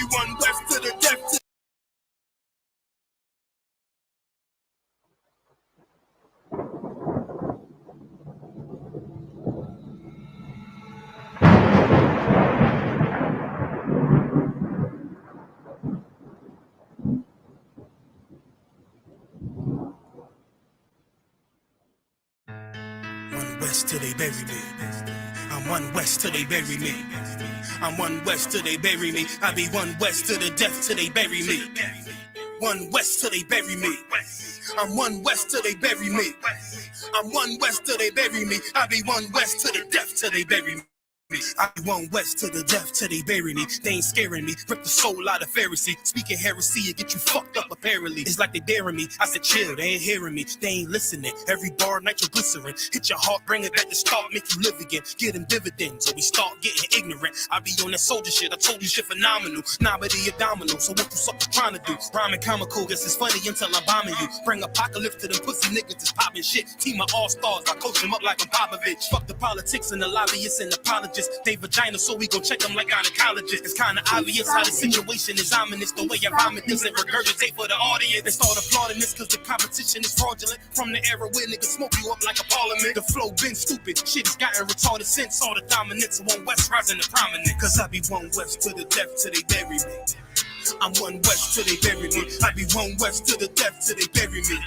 be one West to the death. One West till they bury me. I'm one West till they bury me. I'm one West till they bury me. I be one West to the death till they bury me. One West till they bury me. I'm one West till they bury me. I'm one West till they bury me. I be one West to the death till they bury me. I be one West to the death till they bury me. They ain't scaring me. Rip the soul out of Pharisee. Speaking heresy, it get you fucked up apparently. It's like they daring me. I said chill, they ain't hearing me. They ain't listening. Every bar nitroglycerin. Hit your heart, bring it back to start, make you live again. Get them dividends or we start getting ignorant. I be on that soldier shit. I told you shit phenomenal. Nominee abdominal. So what you suckers trying to do? Rhyming comical, guess it's funny until I'm bombing you. Bring apocalypse to them pussy niggas that's popping shit. Team of all-stars, I coach them up like I'm Popovich. Fuck the politics and the lobbyists and apologists. They vagina, so we gon' check them like gynecologists. It's kinda obvious how the situation is ominous. The way I vomit this and regurgitate for the audience. They start applauding this cause the competition is fraudulent. From the era where niggas smoke you up like a parliament. The flow been stupid, shit has gotten retarded since all the dominance of one West rising to prominent. Cause I be one West to the death till they bury me. I'm one West till they bury me. I be one West to the death till they bury me.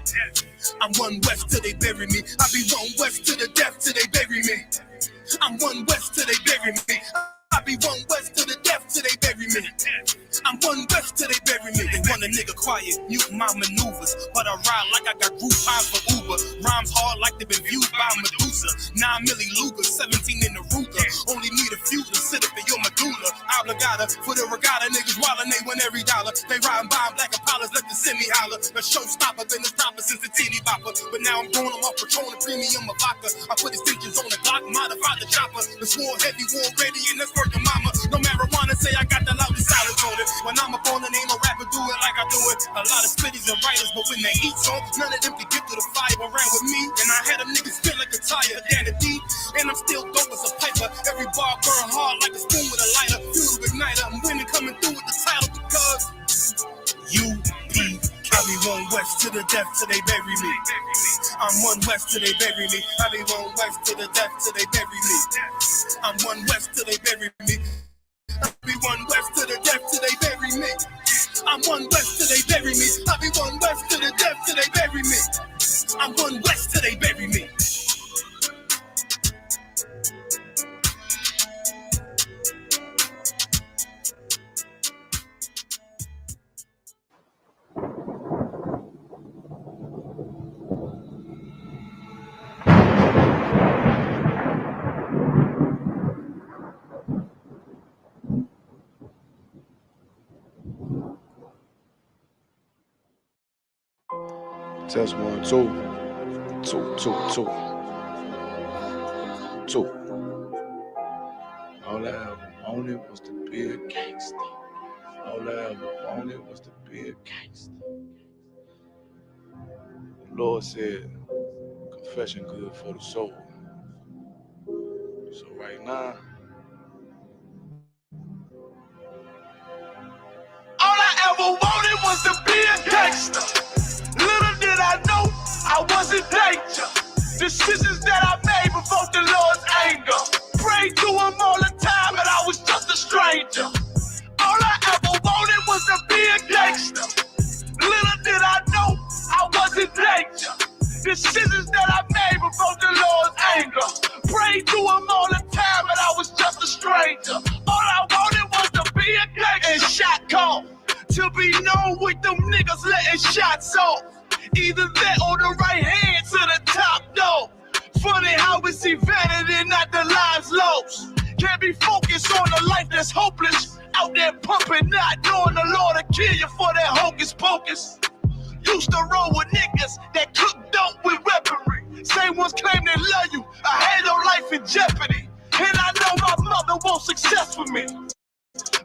I'm one West till they bury me. I be one West to the death till they bury me. I'm one West till they bury me. I be one West to the death till they bury me. I'm one West till they bury me. They want a nigga quiet, mute my maneuvers, but I ride like I got Groupon for Uber. Rhymes hard like they've been viewed by Medusa. 9 milli Luger, 17 in the Ruger. Only need a few to sit up in your medulla. Obligata for the regatta, niggas wildin', they win every dollar. They riding by black Impalas, let the semi holler. A showstopper, been a stopper since the teeny bopper. But now I'm going on my Patron, premium of vodka. I put extensions on the Glock, modified the chopper. The swore heavy, war ready, and that's working mama. No marijuana, say I got the loudest silence on it. When I'm up on it, ain't no rapper do it like I do it. A lot of spitties and writers, but when they eat so, none of them can get to the fire around with me. And I had them niggas feel like a tire, down the deep. And I'm still dope as a piper. Every bar burn hard like a spoon with a lighter. Fuel igniter, I'm winning coming through with the title because UP. I be one West to the death till they bury me. I'm one West till they bury me. I be one West to the death till they bury me. I'm one West till they bury me. I be one West to the death till they bury me. I'm one West till they bury me. I be one West to the death till they bury me. I'm one West till they bury me. Test 1, 2, 2, 2, 2, 2. All I ever wanted was to be a gangster. All I ever wanted was to be a gangster. The Lord said, confession good for the soul. So right now, all I ever wanted was to be a gangster. Little did I know I was in danger. Decisions that I made provoked the Lord's anger. Prayed to him all the time and I was just a stranger. All I ever wanted was to be a gangster. Little did I know I was in danger. Decisions that I made provoked the Lord's anger. Prayed to him all the time and I was just a stranger. All I wanted was to be a gangster. And shot call. To be known with them niggas letting shots off. Either that or the right hand to the top dog. Funny how we see vanity, not the lives lost. Can't be focused on a life that's hopeless. Out there pumping, not knowing the Lord will kill you for that hocus pocus. Used to roll with niggas that cook dope with weaponry. Same ones claim they love you. I had your life in jeopardy. And I know my mother wants success for me.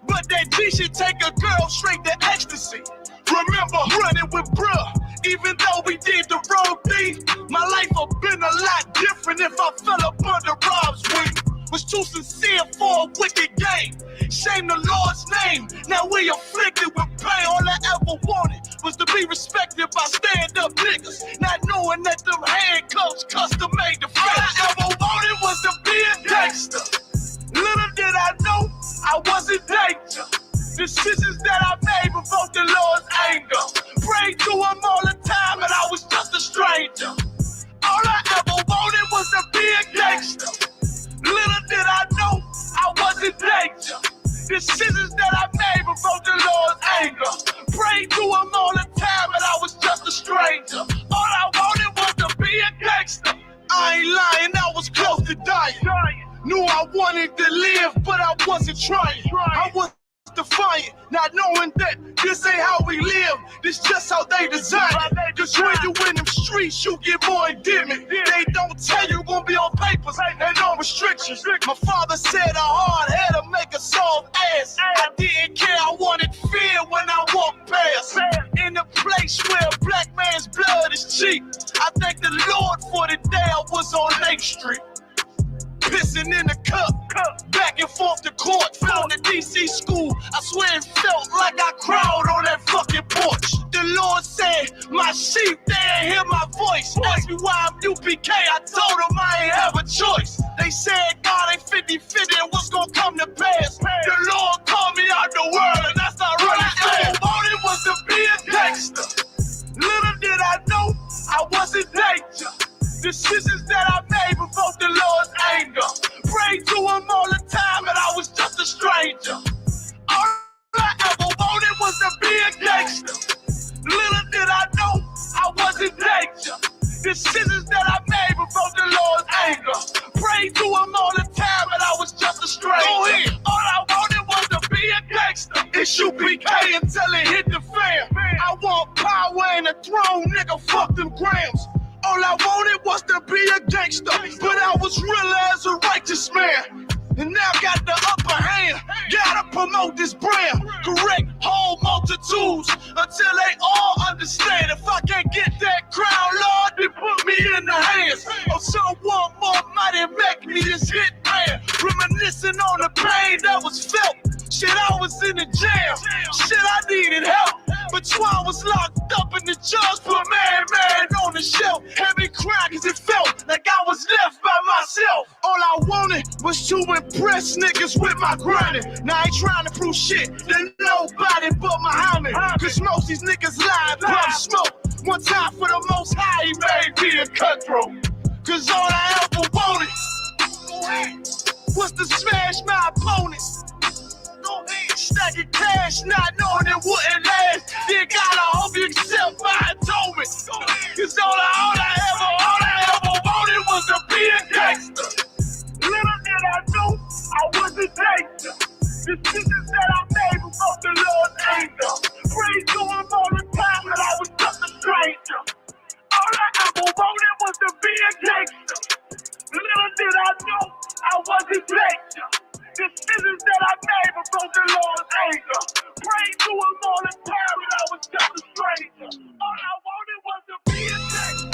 But that G should take a girl straight to ecstasy. Remember running with bruh, even though we did the wrong thing. My life would've been a lot different if I fell up under Rob's wing. Was too sincere for for a wicked game. Shame the Lord's name. Now we afflicted with pain. All I ever wanted was to be respected by stand-up niggas, not knowing that them handcuffs custom made the face. All I ever wanted was to be a gangster. Little did I know I was in danger. Decisions that I made provoked the Lord's anger. Prayed to him all the time and I was just a stranger. All I ever wanted was to be a gangster. Little did I know I was in danger. Decisions that I made provoked the Lord's anger. Prayed to him all the time and I was just a stranger. All I wanted was to be a gangster. I ain't lying, I was close to dying. Knew I wanted to live, but I wasn't trying. I was defiant, not knowing that this ain't how we live. This just how they design it. Cause when you in them streets, you get more endemic. They don't tell you gonna be on papers and on restrictions. My father said a hard head to make a soft ass. I didn't care, I wanted fear when I walked past. In a place where a black man's blood is cheap, I thank the Lord for the day I was on Lake Street. Pissing in the cup, back and forth to court, from the DC school. I swear it felt like I cried on that fucking porch. The Lord said, my sheep, they ain't hear my voice. Asked me why I'm UPK, I told them I ain't have a choice. They said God ain't 50-50 and what's gonna come to pass. The Lord called me out the world and that's not really fast. All I wanted was to be a gangster. Little did I know I was in danger. Decisions that I made provoked the Lord's anger. Prayed to him all the time and I was just a stranger. All I ever wanted was to be a gangster. Little did I know I was in danger. Decisions that I made provoked the Lord's anger. Prayed to him all the time and I was just a stranger. Go ahead. All I wanted was to be a gangster. Isupk until it hit the fan. I want power and a throne, nigga, fuck them grams. All I wanted was to be a gangster, but I was real as a righteous man. And now got the upper hand, gotta promote this brand. Correct whole multitudes until they all understand. If I can't get that crown, Lord, then put me in the hands of someone more mighty make me this hit man. Reminiscing on the pain that was felt. Shit, I was in the jail. Shit, I needed help. But Twan was locked up and the judge put man on the shelf. Heavy crying cause it felt like I was left by myself. All I wanted was to impress niggas with my grinding. Now I ain't trying to prove shit to nobody but Muhammad. Cause most these niggas lie and pump smoke. One time for the most high, he made me a cutthroat. Cause all I ever wanted was to smash my opponents. Stacking cash, not knowing it wouldn't last. Dear God, I hope you accept my atonement. Cause all I ever wanted was to be a gangster. Little did I know I was a danger. Decisions that I made before the Lord's anger. Prayed to him all the time and I was just a stranger. All I ever wanted was to be a gangster. Little did I know I was a danger. Decisions that I made before the Lord's anger. Prayed to him all the time and I was just a stranger. All I wanted was to be a gangster.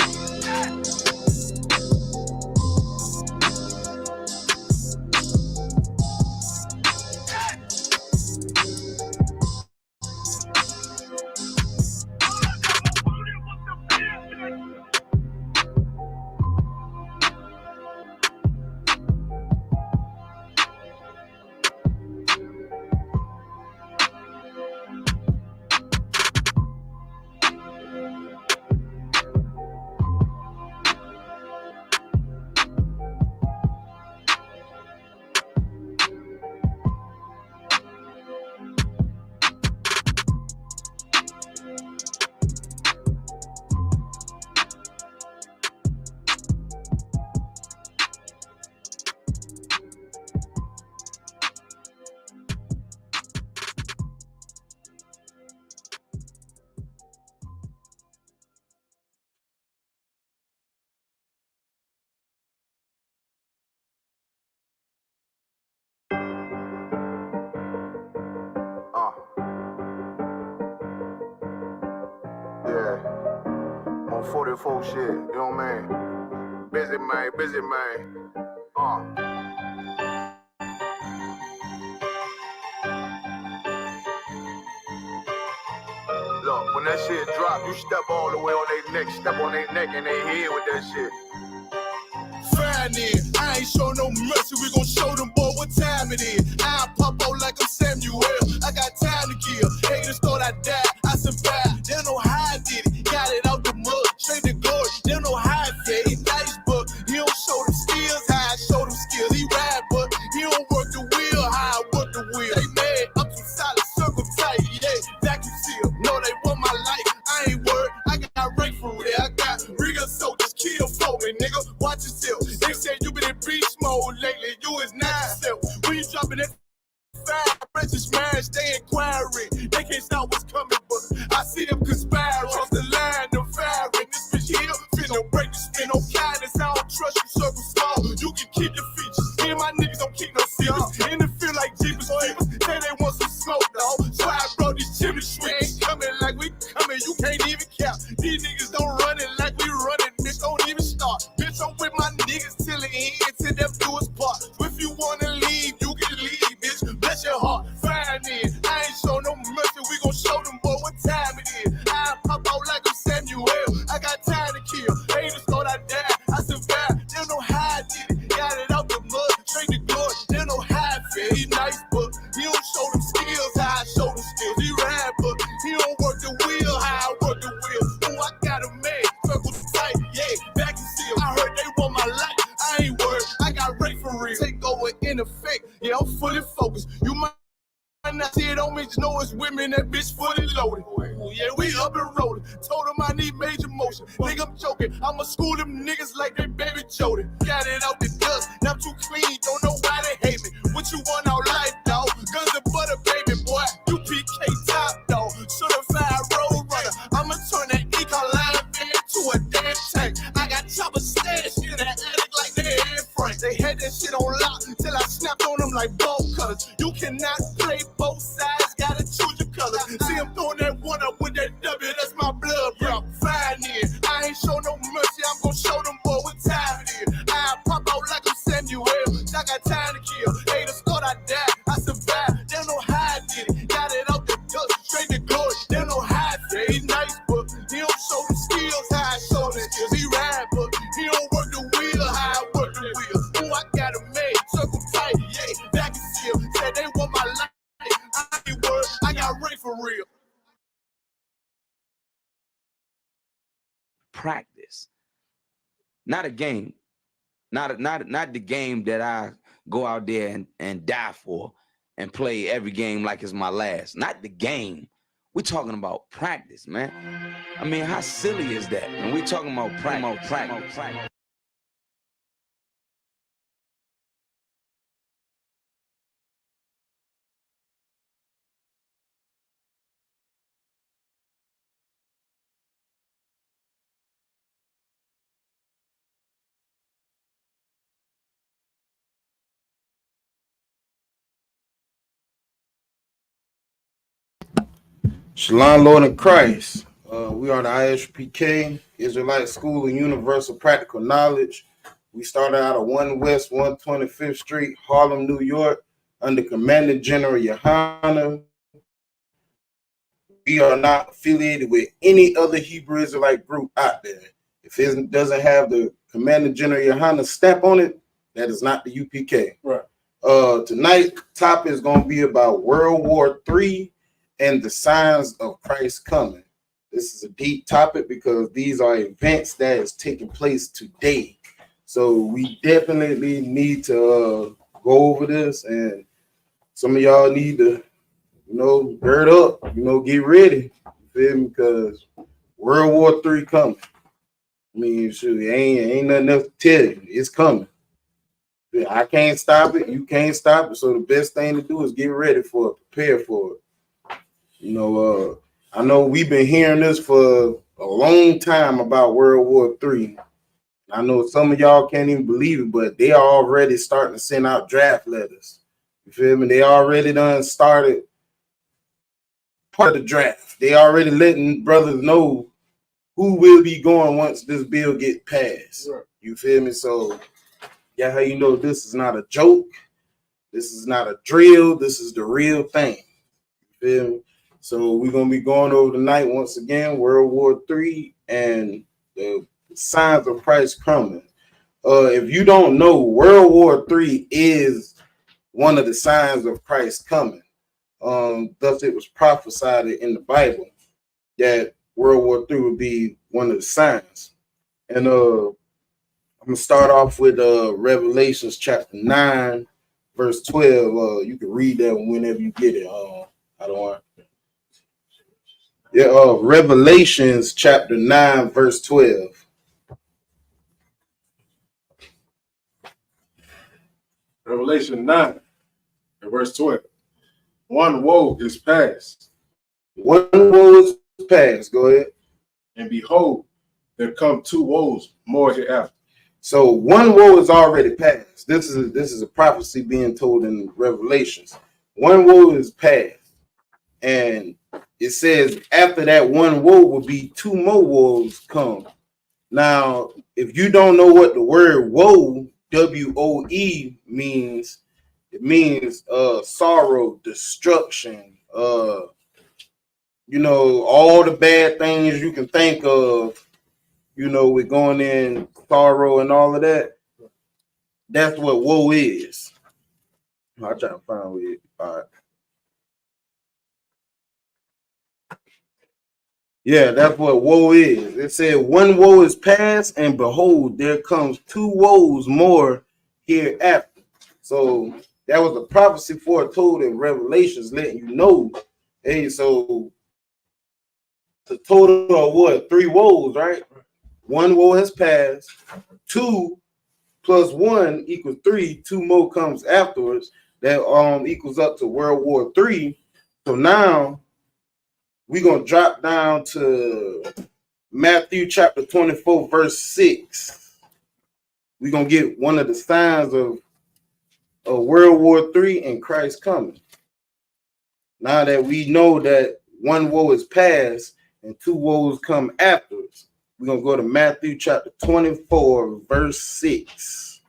Yeah, on 44 shit, you know what I mean? Busy man. up. When that shit drop, you step all the way on their neck, step on their neck and their head with that shit. Fine then, I ain't show no mercy. We gon' show them boy what time it is. I pop out like I'm Samuel. I got time to kill. Haters thought I died, I survived. They don't know how I did it. Got it out the mud, straight to glory. They don't know how I fed. He nice, but he don't show them skills. How I show them skills. He ride, but he don't work the wheel. How I work the wheel. They mad, up some solid circle tight. Yeah, vacuum seal. No, they want my life. I ain't worried. I got right for it. I got real soldiers kill for me, nigga. Watch yourself. They said you been in beast mode lately. You is not yourself. When you dropping that fire, precious smash, they inquiring. They can't stop what's coming, but I see them conspiring. Cross the line, them firing. This bitch here, finna break the spin. No kindness, I don't trust you, circle small. You can keep your features. Me and my niggas don't keep no secrets. In the feel like Jeepers Creepers. Say they want some smoke, dog. So I brought these chimney sweets. Coming like we coming, you can't even count. These niggas don't run it like we running, bitch. Don't even start. Bitch, I'm with my niggas till the end, till them do us part. If you wanna leave, you can leave, bitch. Bless your heart, fine then. I ain't show no mercy. We gon' show them boy what time it is. I pop out like I'm Samuel. I got time to kill. Haters thought I died, I survived. They don't know how I did it. Got it out the mud, straight to glory. They don't know how I feel. He nice, but he don't show them skills. How I show them skills. He ride, but he don't work the wheel. How I work the wheel. Oh, I got a man, circle tight, yeah, back and seal. I heard they want my life. I ain't worried. I got rate for real. Take over in effect. Yeah, I'm fully focused. You might not see it on me, just know it's women. That bitch fully loaded. Ooh, yeah, we up and rolling. Told them I need major motion. Think I'm joking. I'ma school them niggas like they baby Jody. Got it out the dust. Now I'm too clean. Don't know why they hate me. What you want out life, dog? Guns and butter, baby boy. You PK top, dog. Certified road runner. I'ma turn that Ecoline into a damn tank. I got chopper stash in that attic like they Air Frank. They had that shit on lock till I snapped on them like ball cutters. You cannot play both sides, gotta choose your colors. See I'm throwing that one up with that W, that's my blood, bro. Fine then, I ain't show no mercy. I'm gonna show them boy what time it is. I pop out like I'm Samuel. I got time to kill. Haters thought I died, I survived. They don't know how I did it. Got it out the dust, straight to glory. They don't know how I feel. He nice, but he don't show them skills. How I show them skills. He ride, but he don't work the wheel. How I work the wheel. Oh, I got a made, circle tight, yeah, back and seal. Said they want my life. I ain't worried. I got Ray for real. Practice, not a game, not the game that I go out there and die for and play every game like it's my last. Not the game. We're talking about practice, man. I mean, how silly is that? And we're talking about practice. Shalom, Lord in Christ. We are the ISPK, Israelite School of Universal Practical Knowledge. We started out of 1 West 125th Street, Harlem, New York, under Commander General Yohana. We are not affiliated with any other Hebrew Israelite group out there. If it doesn't have the Commander General Yohana stamp on it, that is not the UPK. Right. Tonight, topic is going to be about World War III and the signs of Christ coming. This is a deep topic because these are events that is taking place today. So we definitely need to go over this, and some of y'all need to, gird up, get ready. You feel me? Because World War III coming. I mean, shoot, ain't nothing else to tell you. It's coming. I can't stop it. You can't stop it. So the best thing to do is get ready for it, prepare for it. I know we've been hearing this for a long time about World War III. I know some of y'all can't even believe it, but they are already starting to send out draft letters. You feel me? They already done started part of the draft. They already letting brothers know who will be going once this bill get passed. Right. You feel me? So, yeah, how you know this is not a joke. This is not a drill. This is the real thing. You feel me? So we're gonna be going over tonight once again, World War III and the signs of Christ coming. If you don't know, World War III is one of the signs of Christ coming. Thus it was prophesied in the Bible that World War III would be one of the signs. And I'm gonna start off with Revelations chapter 9, verse 12. You can read that whenever you get it. I don't want. Yeah, Revelations chapter 9, verse 12. Revelation 9 and verse 12. One woe is past. One woe is past. Go ahead. And behold, there come two woes more hereafter. So one woe is already past. This is a prophecy being told in Revelations. One woe is past. And it says after that one woe will be two more woes come. Now, if you don't know what the word woe, W-O-E means, it means sorrow, destruction, all the bad things you can think of, with going in sorrow and all of that. That's what woe is. I'll try to find it. All right. Yeah, that's what woe is. It said one woe is past, and behold, there comes two woes more hereafter. So that was a prophecy foretold in Revelations, letting you know, hey, so the total of what? 3 woes, right? One woe has passed. 2 plus 1 equals 3. 2 more comes afterwards. That equals up to World War III. So now we're going to drop down to Matthew chapter 24, verse 6. We're going to get one of the signs of World War III and Christ coming. Now that we know that one woe is past and 2 woes come afterwards, we're going to go to Matthew chapter 24, verse 6.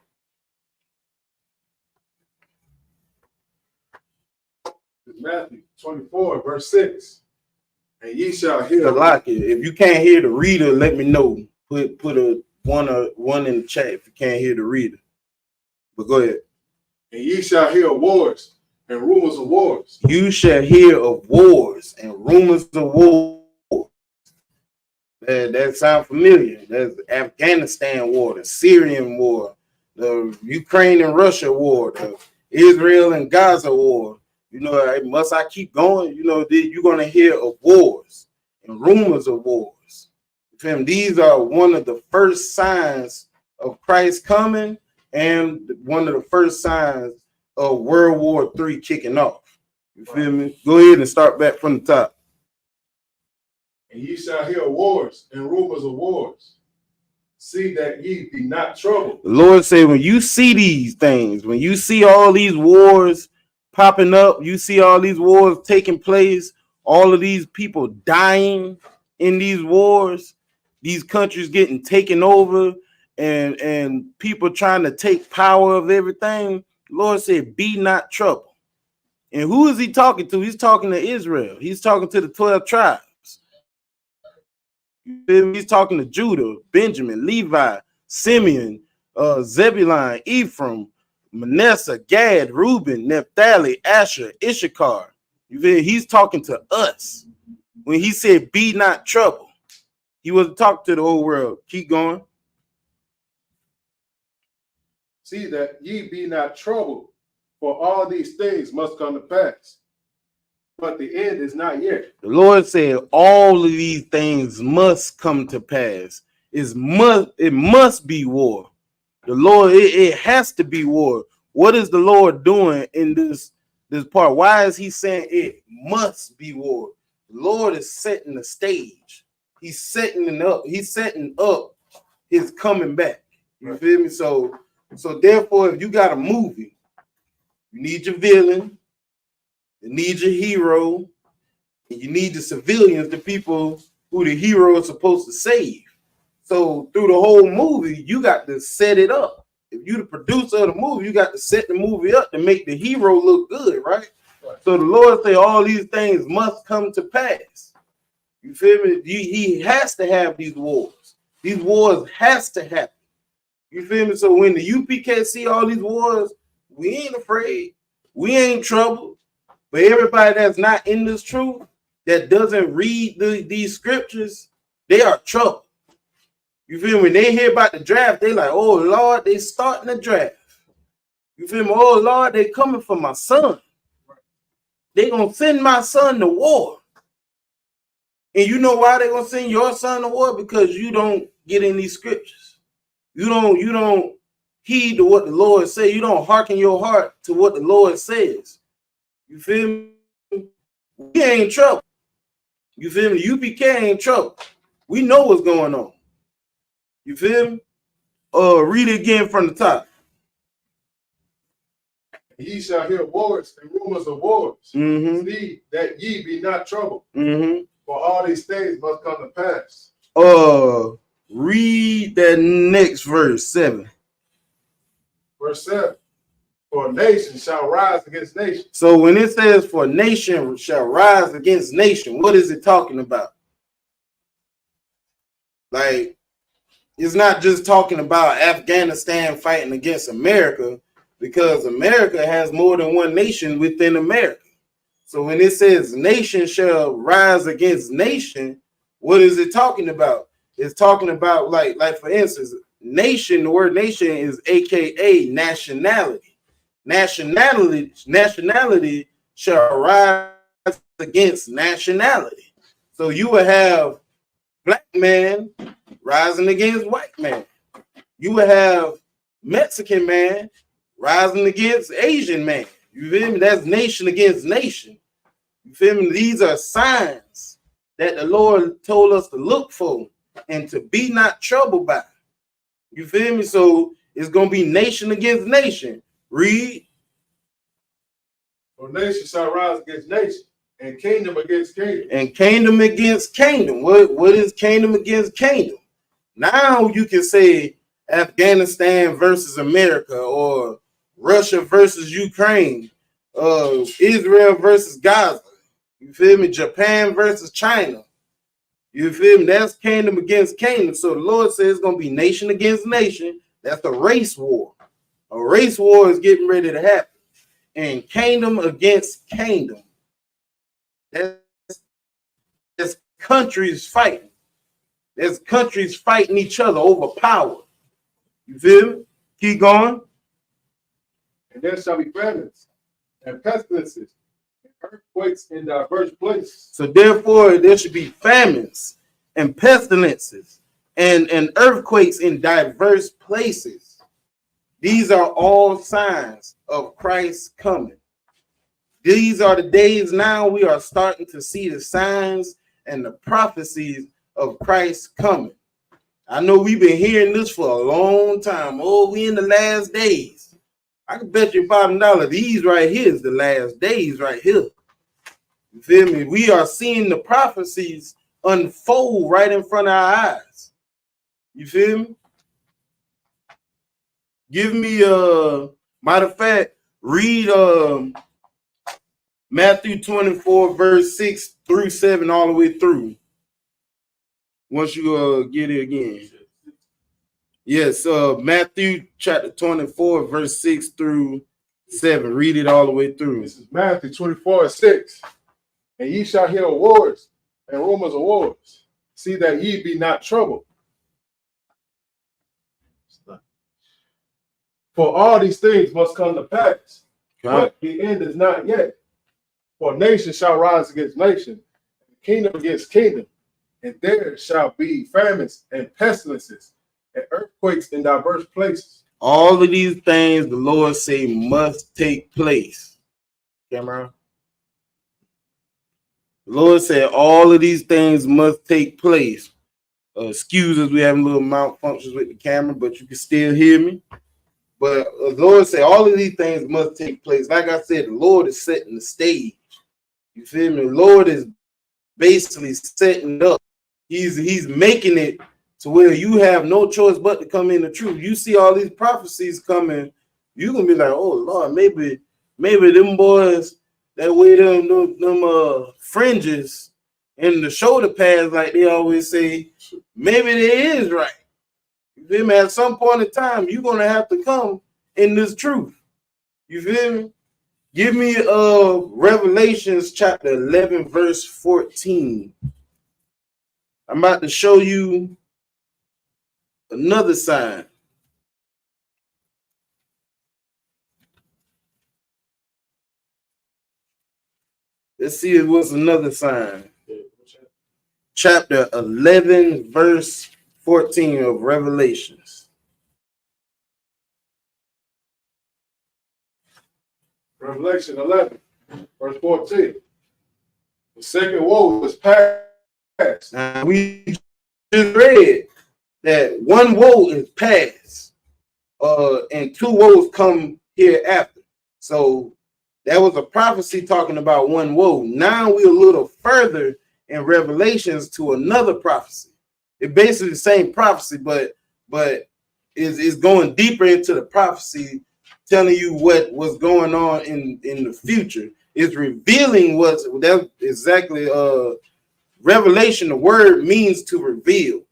Matthew 24, verse 6. And ye shall hear. If you can't hear the reader, let me know. Put a one in the chat if you can't hear the reader. But go ahead. And ye shall hear wars and rumors of wars. You shall hear of wars and rumors of wars. That sounds familiar. That's the Afghanistan war, the Syrian war, the Ukraine and Russia war, the Israel and Gaza war. Must I keep going? You're going to hear of wars and rumors of wars. These are one of the first signs of Christ coming and one of the first signs of World War III kicking off. You feel me? Go ahead and start back from the top. And ye shall hear wars and rumors of wars. See that ye be not troubled. The Lord said, when you see these things, when you see all these wars popping up, you see all these wars taking place, all of these people dying in these wars, these countries getting taken over, and people trying to take power of everything. The Lord said, be not troubled. And who is he talking to? He's talking to Israel. He's talking to the 12 tribes. He's talking to Judah, Benjamin, Levi, Simeon, Zebulun, Ephraim, Manasseh, Gad, Reuben, Naphtali, Asher, Issachar. He's talking to us. When he said, be not troubled, he wasn't talking to the whole world. Keep going. See that ye be not troubled, for all these things must come to pass. But the end is not yet. The Lord said all of these things must come to pass. It must be war. The Lord, it has to be war. What is the Lord doing in this part? Why is he saying it must be war? The Lord is setting the stage. He's setting it up. He's setting up his coming back. You feel me? So therefore, if you got a movie, you need your villain, you need your hero, and you need the civilians, the people who the hero is supposed to save. So through the whole movie, you got to set it up. If you're the producer of the movie, you got to set the movie up to make the hero look good, right? So the Lord say all these things must come to pass. You feel me? He has to have these wars. These wars has to happen. You feel me? So when the UPK see all these wars, we ain't afraid. We ain't troubled. But everybody that's not in this truth, that doesn't read these scriptures, they are troubled. You feel me? When they hear about the draft, they like, oh Lord, they starting the draft. You feel me? Oh Lord, they coming for my son. They gonna send my son to war. And you know why they gonna send your son to war? Because you don't get in these scriptures. You don't heed to what the Lord say. You don't hearken your heart to what the Lord says. You feel me? We ain't in trouble. You feel me? UPK ain't in trouble. We know what's going on. You feel me? Read it again from the top. Ye shall hear wars and rumors of wars. See that ye be not troubled. For all these things must come to pass. Read that next verse, 7. Verse 7. For nation shall rise against nation. So when it says for nation shall rise against nation, what is it talking about? Like, it's not just talking about Afghanistan fighting against America, because America has more than one nation within America. So when it says nation shall rise against nation, what is it talking about? It's talking about like for instance, nation, the word nation is AKA nationality. Nationality shall rise against nationality. So you will have black man rising against white man. You will have Mexican man rising against Asian man. You feel me? That's nation against nation. You feel me? These are signs that the Lord told us to look for and to be not troubled by. You feel me? So it's going to be nation against nation. Read. For nation shall rise against nation, and kingdom against kingdom. And kingdom against kingdom. What is kingdom against kingdom? Now you can say Afghanistan versus America, or Russia versus Ukraine, Israel versus Gaza. You feel me? Japan versus China. You feel me? That's kingdom against kingdom. So the Lord says it's going to be nation against nation. That's a race war. A race war is getting ready to happen. And kingdom against kingdom. That's countries fighting. There's countries fighting each other over power. You feel me? Keep going. And there shall be famines and pestilences, and earthquakes in diverse places. So therefore, there should be famines and pestilences and earthquakes in diverse places. These are all signs of Christ's coming. These are the days now we are starting to see the signs and the prophecies of Christ's coming. I know we've been hearing this for a long time. Oh, we in the last days. I can bet you $5 these right here is the last days right here. You feel me? We are seeing the prophecies unfold right in front of our eyes. You feel me? Give me matter of fact, read Matthew 24 verse 6 through 7 all the way through. Once you get it again. Yes, Matthew chapter 24 verse 6 through 7. Read it all the way through. This is Matthew 24:6. And ye shall hear wars and rumors of wars. See that ye be not troubled. For all these things must come to pass, but the end is not yet. For nation shall rise against nation, kingdom against kingdom, and there shall be famines and pestilences and earthquakes in diverse places. All of these things the Lord say must take place. Camera. The Lord said all of these things must take place. Excuse us, we having little malfunctions with the camera, but you can still hear me. But the Lord said all of these things must take place. Like I said, the Lord is setting the stage. You feel me? The Lord is basically setting up. He's making it to where you have no choice but to come in the truth. You see all these prophecies coming, you're gonna be like, oh Lord, maybe them boys that way them fringes and the shoulder pads, like they always say, maybe it is right. You feel me? At some point in time, you're gonna have to come in this truth. You feel me? Give me Revelations chapter 11, verse 14. I'm about to show you another sign. Let's see if what's another sign. Chapter 11, verse 14 of Revelations. Revelation 11, verse 14. The second woe is past. Now, we just read that one woe is past, and two woes come hereafter. So that was a prophecy talking about one woe. Now we're a little further in Revelations to another prophecy. It's basically the same prophecy, but is going deeper into the prophecy, telling you what was going on in the future. It's revealing that exactly revelation. The word means to reveal.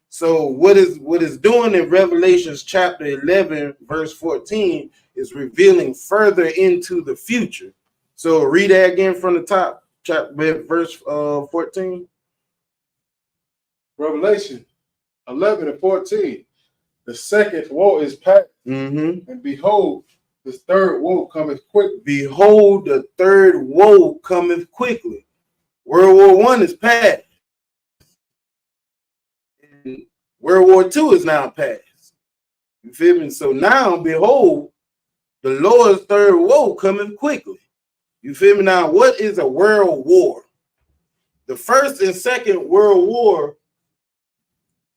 So what is doing in Revelations chapter 11 verse 14 is revealing further into the future. So read that again from the top, chapter verse 14. Revelation 11 and 14. The second woe is past, and behold, the third woe cometh quickly. Behold, the third woe cometh quickly. World War I is past. And World War II is now past. You feel me? So now, behold, the Lord's third woe cometh quickly. You feel me? Now, what is a world war? The first and second World War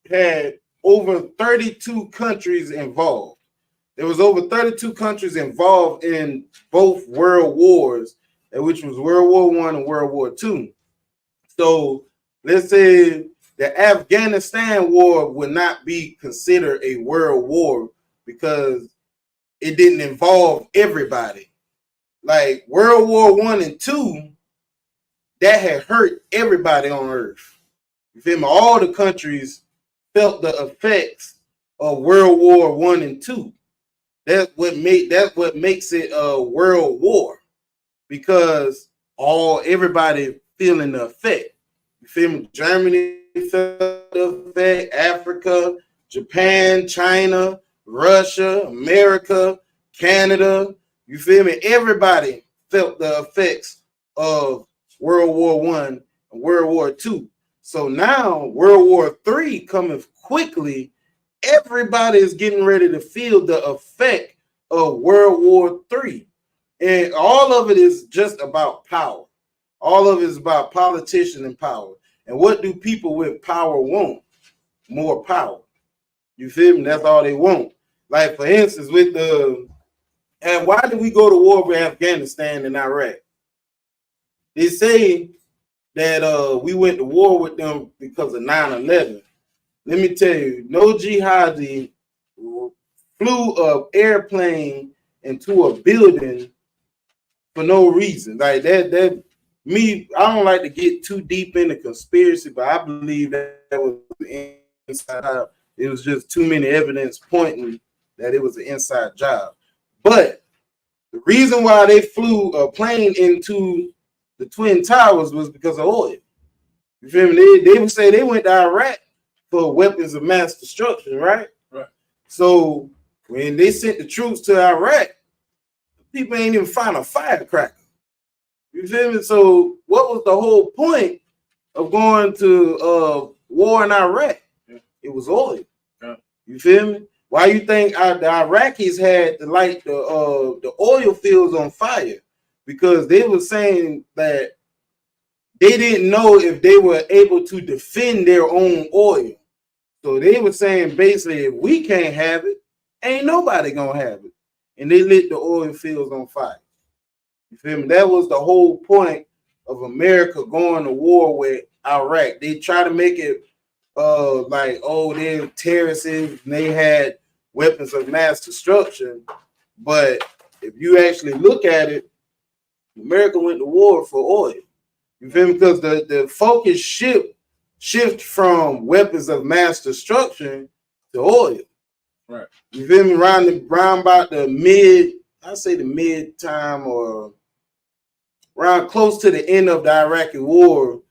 had over 32 countries involved. There was over 32 countries involved in both world wars, which was World War I and World War II. So let's say the Afghanistan war would not be considered a world war because it didn't involve everybody. Like World War I and II, that had hurt everybody on earth. You feel me? All the countries felt the effects of World War I and II. That's what makes it a world war, because everybody feeling the effect. You feel me? Germany felt the effect, Africa, Japan, China, Russia, America, Canada. You feel me? Everybody felt the effects of World War I and World War II. So now World War III coming quickly. Everybody is getting ready to feel the effect of World War III. And all of it is just about power. All of it is about politicians and power. And what do people with power want? More power. You feel me? That's all they want. Like, for instance, and why did we go to war with Afghanistan and Iraq? They say that we went to war with them because of 9/11. Let me tell you, no jihadi flew an airplane into a building for no reason. Like that me, I don't like to get too deep into conspiracy, but I believe that was inside out. It was just too many evidence pointing that it was an inside job. But the reason why they flew a plane into the Twin Towers was because of oil. You feel me? They would say they went to Iraq for weapons of mass destruction, right? Right. So when they sent the troops to Iraq, people ain't even find a firecracker. You feel me? So what was the whole point of going to war in Iraq? Yeah. It was oil. Yeah. You feel me? Why you think the Iraqis had to light the oil fields on fire? Because they were saying that they didn't know if they were able to defend their own oil. So they were saying basically, if we can't have it, ain't nobody gonna have it. And they lit the oil fields on fire. You feel me? That was the whole point of America going to war with Iraq. They try to make it like, oh, they're terrorists and they had weapons of mass destruction. But if you actually look at it, America went to war for oil. You feel me? Because the focus shift from weapons of mass destruction to oil. Right. You feel me? Round about the mid time or around close to the end of the Iraqi war,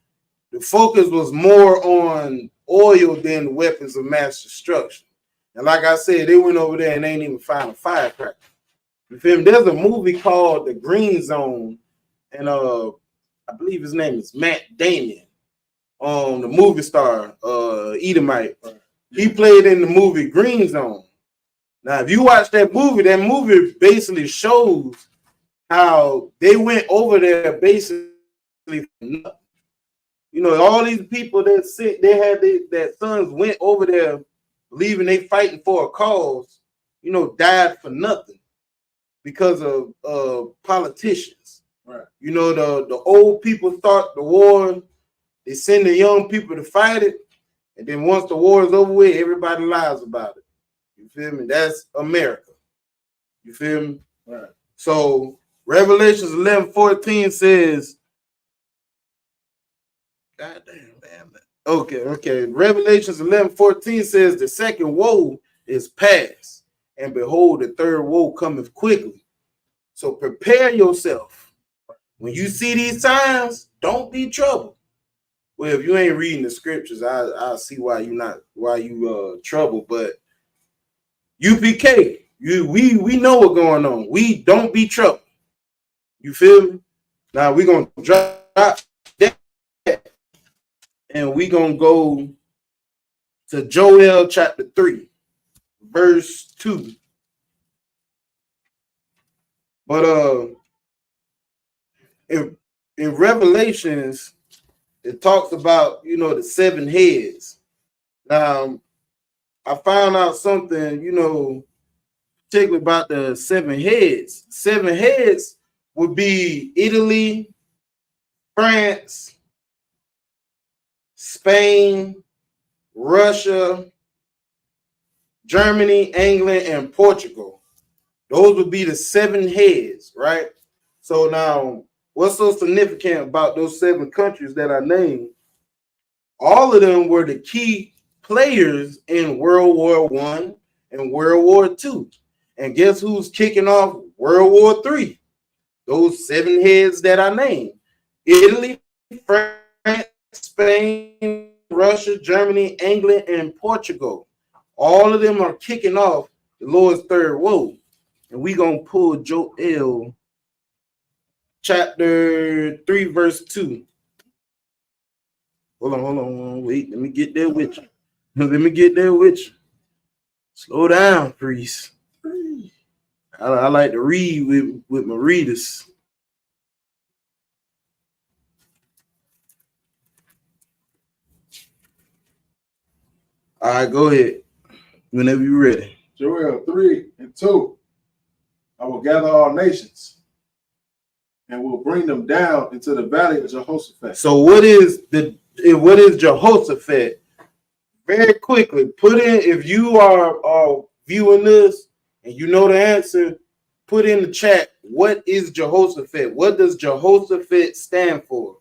the focus was more on oil than weapons of mass destruction. And like I said, they went over there and they ain't even found a firecracker. You feel me? There's a movie called The Green Zone, and I believe his name is Matt Damon, the movie star, Edomite. He played in the movie Green Zone. Now, if you watch that movie basically shows how they went over there basically for nothing. You know, all these people that sons went over there believing they fighting for a cause, you know, died for nothing because of politicians. Right. You know, the old people start the war, they send the young people to fight it, and then once the war is over with, everybody lies about it. You feel me? That's America. You feel me? Right. So Revelations 11:14 says, God damn, man. Okay. Revelations 11:14 says the second woe is past, and behold, the third woe cometh quickly. So prepare yourself. When you see these signs, don't be troubled. Well, if you ain't reading the scriptures, I'll see why you troubled. But UPK, we know what's going on. We don't be troubled. You feel me? Now we're gonna drop that, and we're gonna go to Joel chapter 3, verse 2. But in Revelations, it talks about, you know, the 7 heads. Now, I found out something, you know, particularly about the 7 heads. 7 heads would be Italy, France, Spain, Russia, Germany, England, and Portugal. Those would be the 7 heads, right? So now, what's so significant about those 7 countries that I named? All of them were the key players in World War I and World War II. And guess who's kicking off World War III? Those 7 heads that I named: Italy, France, Spain, Russia, Germany, England, and Portugal. All of them are kicking off the Lord's third woe. And we're going to pull Joel chapter 3, verse 2. Hold on. Wait, let me get there with you. Slow down, priest. I like to read with my readers. All right, go ahead. Whenever you're ready. Joel 3:2. I will gather all nations and will bring them down into the valley of Jehoshaphat. So what is Jehoshaphat? Very quickly, put in, if you are viewing this and you know the answer, put in the chat, what is Jehoshaphat? What does Jehoshaphat stand for?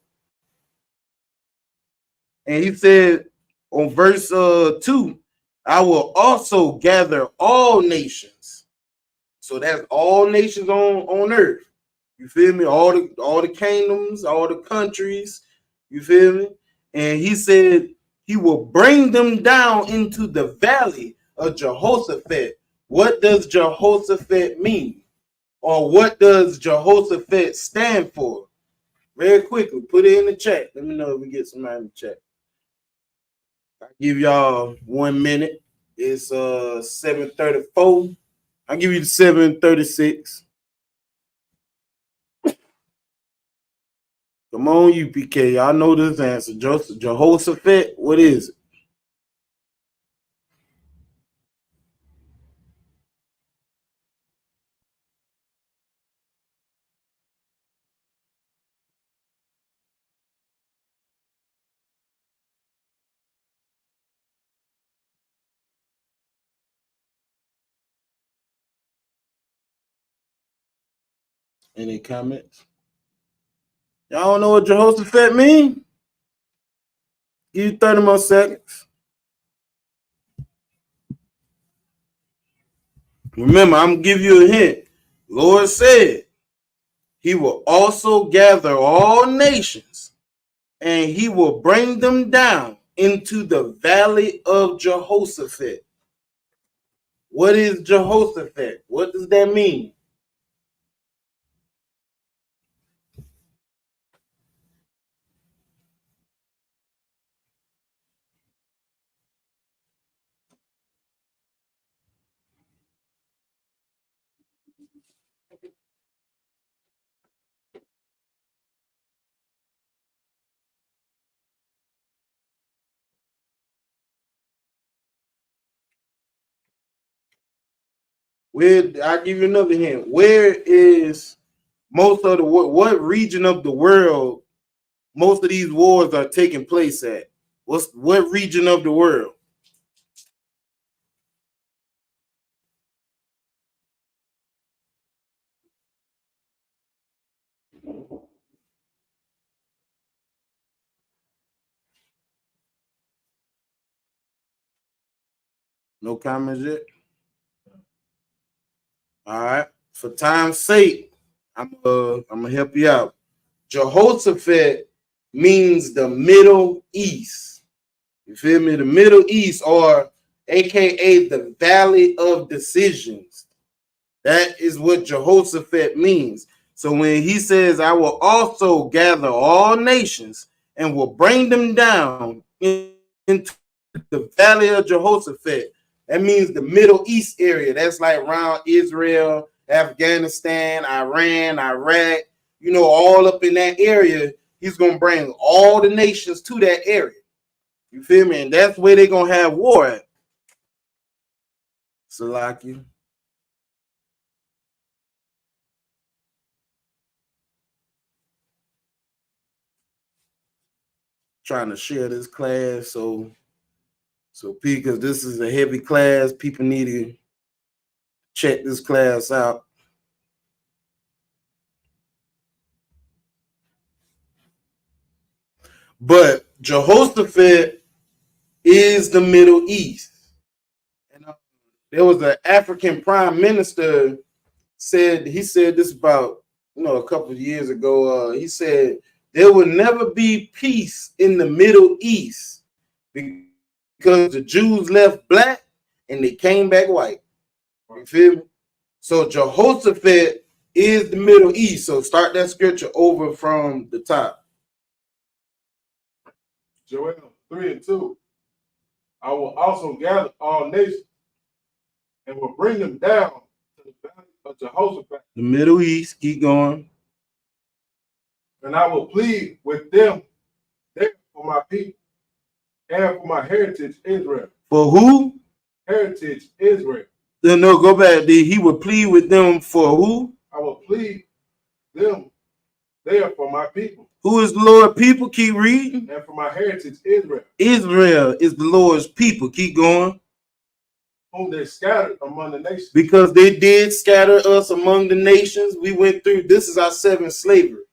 And he said on verse 2, I will also gather all nations. So that's all nations on earth. You feel me? All the kingdoms, all the countries. You feel me? And he said he will bring them down into the valley of Jehoshaphat. What does Jehoshaphat mean? Or what does Jehoshaphat stand for? Very quickly, put it in the chat. Let me know if we get somebody in the chat. I'll give y'all 1 minute. It's 7:34. I'll give you the 7:36. Come on, UPK. Y'all know this answer. Jehoshaphat, what is it? Any comments? Y'all don't know what Jehoshaphat mean? Give you 30 more seconds. Remember, I'm gonna give you a hint. Lord said he will also gather all nations and he will bring them down into the valley of Jehoshaphat. What is Jehoshaphat? What does that mean? I'll give you another hint. Where is most of the what region of the world most of these wars are taking place at? What region of the world? No comments yet? All right. For time's sake, I'm gonna help you out. Jehoshaphat means the Middle East. You feel me? The Middle East, or AKA the Valley of Decisions. That is what Jehoshaphat means. So when he says, I will also gather all nations and will bring them down into the Valley of Jehoshaphat, that means the Middle East area. That's like around Israel, Afghanistan, Iran, Iraq, you know, all up in that area. He's going to bring all the nations to that area. You feel me? And that's where they're going to have war at. Salaki. Trying to share this class so because this is a heavy class, people need to check this class out. But Jehoshaphat is the Middle East. And there was an African prime minister said this about a couple of years ago. He said there will never be peace in the Middle East because the Jews left black and they came back white. You feel me? So Jehoshaphat is the Middle East. So start that scripture over from the top. Joel 3:2. I will also gather all nations and will bring them down to the valley of Jehoshaphat. The Middle East, keep going. And I will plead with them there for my people and for my heritage Israel. For who? Heritage Israel. No, go back. He would plead with them for who? I will plead them there for my people. Who is the Lord's people? Keep reading. And for my heritage Israel. Israel is the Lord's people. Keep going. Whom they scattered among the nations. Because they did scatter us among the nations. We went through, this is our seventh slavery.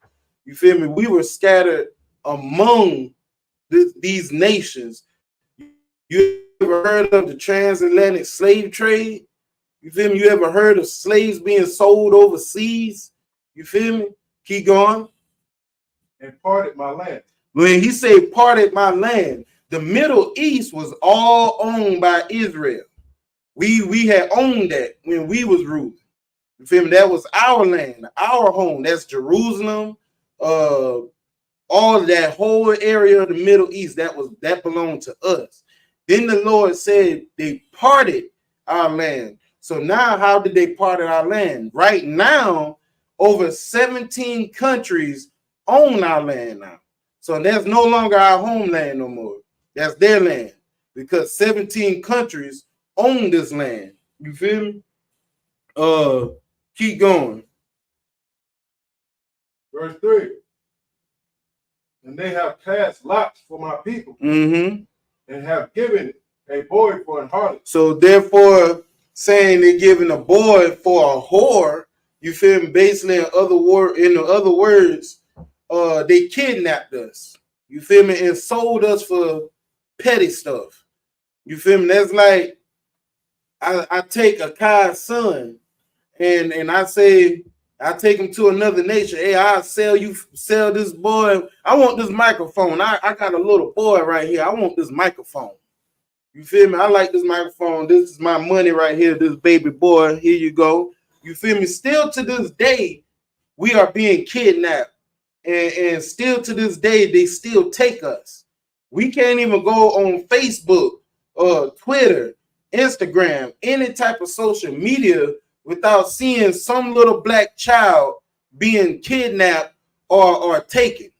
You feel me? We were scattered among these nations. You ever heard of the transatlantic slave trade? You feel me? You ever heard of slaves being sold overseas? You feel me? Keep going. And parted my land. When he said parted my land, the Middle East was all owned by Israel. We had owned that when we was ruling. You feel me? That was our land, our home. That's Jerusalem, all of that whole area of the Middle East. That belonged to us. Then the Lord said they parted our land. So now, how did they part our land? Right now, over 17 countries own our land now. So that's no longer our homeland no more. That's their land because 17 countries own this land. You feel me? Keep going. Verse 3. And they have cast lots for my people And have given a boy for an harlot. So therefore, saying they're giving a boy for a whore, you feel me? Basically, in other words, they kidnapped us. You feel me? And sold us for petty stuff. You feel me? That's like I take a Kai's son and I say, I take him to another nation. Hey, I'll sell this boy. I want this microphone. I got a little boy right here. I want this microphone. You feel me? I like this microphone. This is my money right here. This baby boy. Here you go. You feel me? Still to this day, we are being kidnapped. And still to this day, they still take us. We can't even go on Facebook or Twitter, Instagram, any type of social media without seeing some little black child being kidnapped or taken.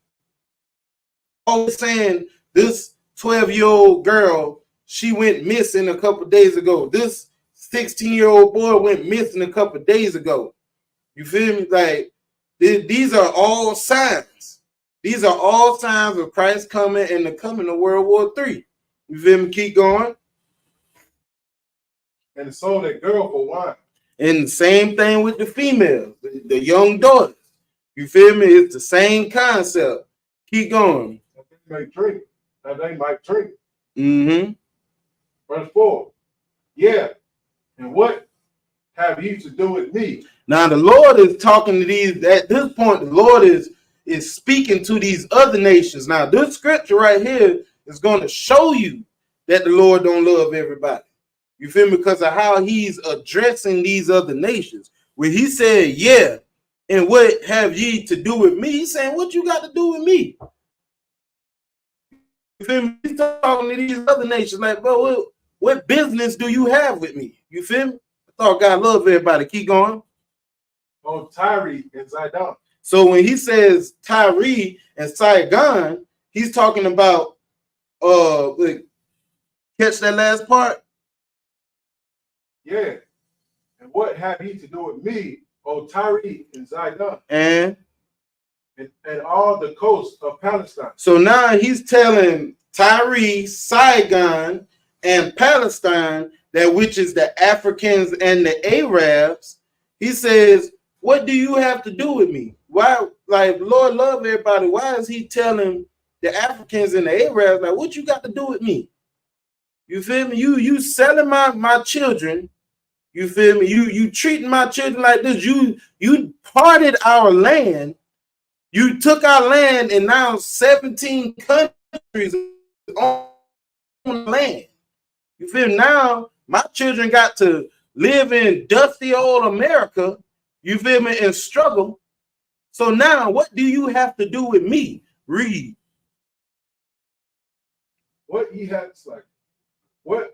Always saying this 12-year-old girl, she went missing a couple days ago. This 16-year-old boy went missing a couple days ago. You feel me? Like, these are all signs. These are all signs of Christ coming and the coming of World War III. You feel me? Keep going. And sold that girl for wine. And the same thing with the females, the young daughters. You feel me? It's the same concept. Keep going. They might drink. They might drink. Mm-hmm. Verse 4. Yeah. And what have you to do with me? Now the Lord is talking to these. At this point, the Lord is speaking to these other nations. Now this scripture right here is going to show you that the Lord don't love everybody. You feel me? Because of how he's addressing these other nations. When he said, yeah, and what have ye to do with me? He's saying, what you got to do with me? You feel me? He's talking to these other nations like, bro, what business do you have with me? You feel me? I thought God loved everybody. Keep going. Oh, Tyre and Zidon. So when he says Tyre and Saigon, he's talking about catch that last part. Yeah. And what have he to do with me, O Tyre and Zidon? And all the coast of Palestine. So now he's telling Tyre, Saigon, and Palestine, that which is the Africans and the Arabs. He says, what do you have to do with me? Why, like, Lord love everybody. Why is he telling the Africans and the Arabs, like, what you got to do with me? You feel me? You selling my children. You feel me? You treating my children like this. You parted our land. You took our land, and now 17 countries on land. You feel me? Now my children got to live in dusty old America. You feel me? And struggle. So now, what do you have to do with me? Read. What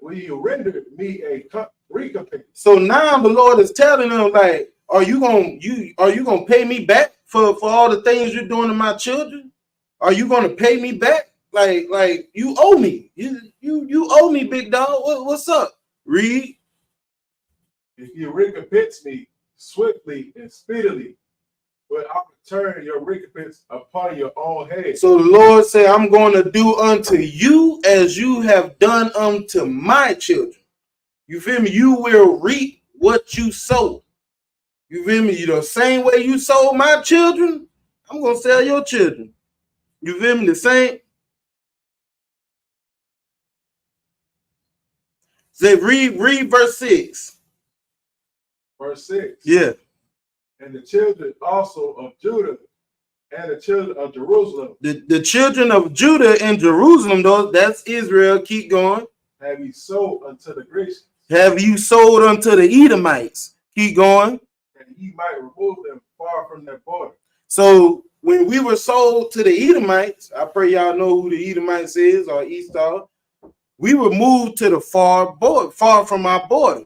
will you render me a recompense? So now the Lord is telling them, like, are you gonna pay me back for all the things you're doing to my children? Are you gonna pay me back? Like you owe me. You owe me, big dog. What's up? Read. If you recompense me swiftly and speedily, will I return your recompense upon your own head. So the Lord said, I'm going to do unto you as you have done unto my children. You feel me? You will reap what you sow. You feel me? You the same way you sold my children, I'm going to sell your children. You feel me? The same. Say, read verse 6. Verse 6. Yeah. And the children also of Judah and the children of Jerusalem. The children of Judah and Jerusalem, though, that's Israel. Keep going. Have you sold unto the Grecians? Have you sold unto the Edomites? Keep going. And ye might remove them far from their border. So when we were sold to the Edomites, I pray y'all know who the Edomites is, or Esau. We were moved to the far from our border.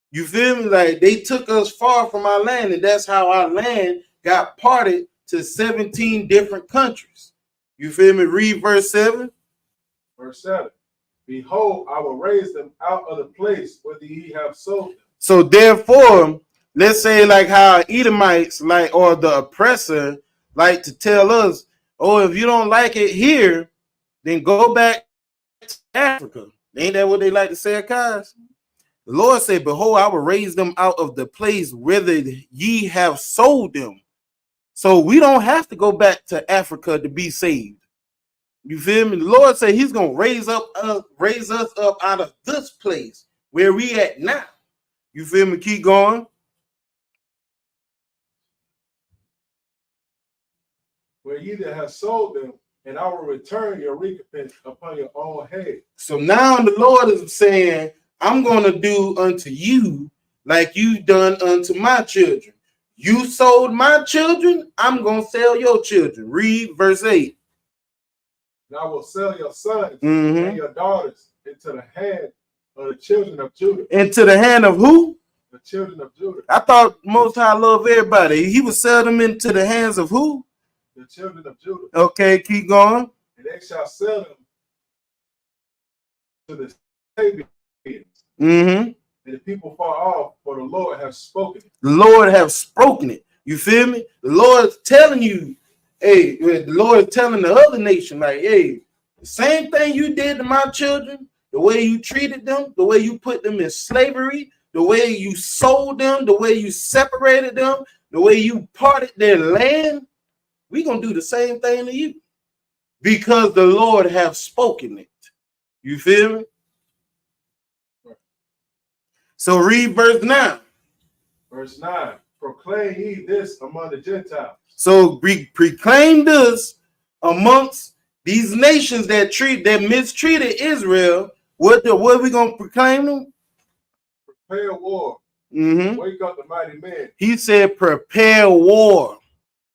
You feel me? Like they took us far from our land, and that's how our land got parted to 17 different countries. You feel me? Read verse 7. Verse 7. Behold, I will raise them out of the place where ye have sold them. So therefore, let's say like how Edomites, like, or the oppressor, like to tell us, oh, if you don't like it here, then go back to Africa. Ain't that what they like to say, guys? The Lord said, behold, I will raise them out of the place whither ye have sold them. So we don't have to go back to Africa to be saved. You feel me? The Lord said he's going to raise us up out of this place where we at now. You feel me? Keep going. Where ye that have sold them, and I will return your recompense upon your own head. So now the Lord is saying, I'm going to do unto you like you done unto my children. You sold my children, I'm going to sell your children. Read verse 8. And I will sell your sons and your daughters into the hand of the children of Judah. Into the hand of who? The children of Judah. I thought Most High loved everybody. He would sell them into the hands of who? The children of Judah. Okay, keep going. And they shall sell them to the Sabians. And the people far off, for the Lord has spoken it. The Lord have spoken it. You feel me? The Lord's telling you, hey, the Lord is telling the other nation, like, hey, the same thing you did to my children, the way you treated them, the way you put them in slavery, the way you sold them, the way you separated them, the way you parted their land, we're going to do the same thing to you because the Lord have spoken it. You feel me? So read verse 9. Verse 9. Proclaim ye this among the Gentiles. So proclaim this amongst these nations that mistreated Israel. What are we going to proclaim them? Prepare war. Wake up the mighty men. He said prepare war.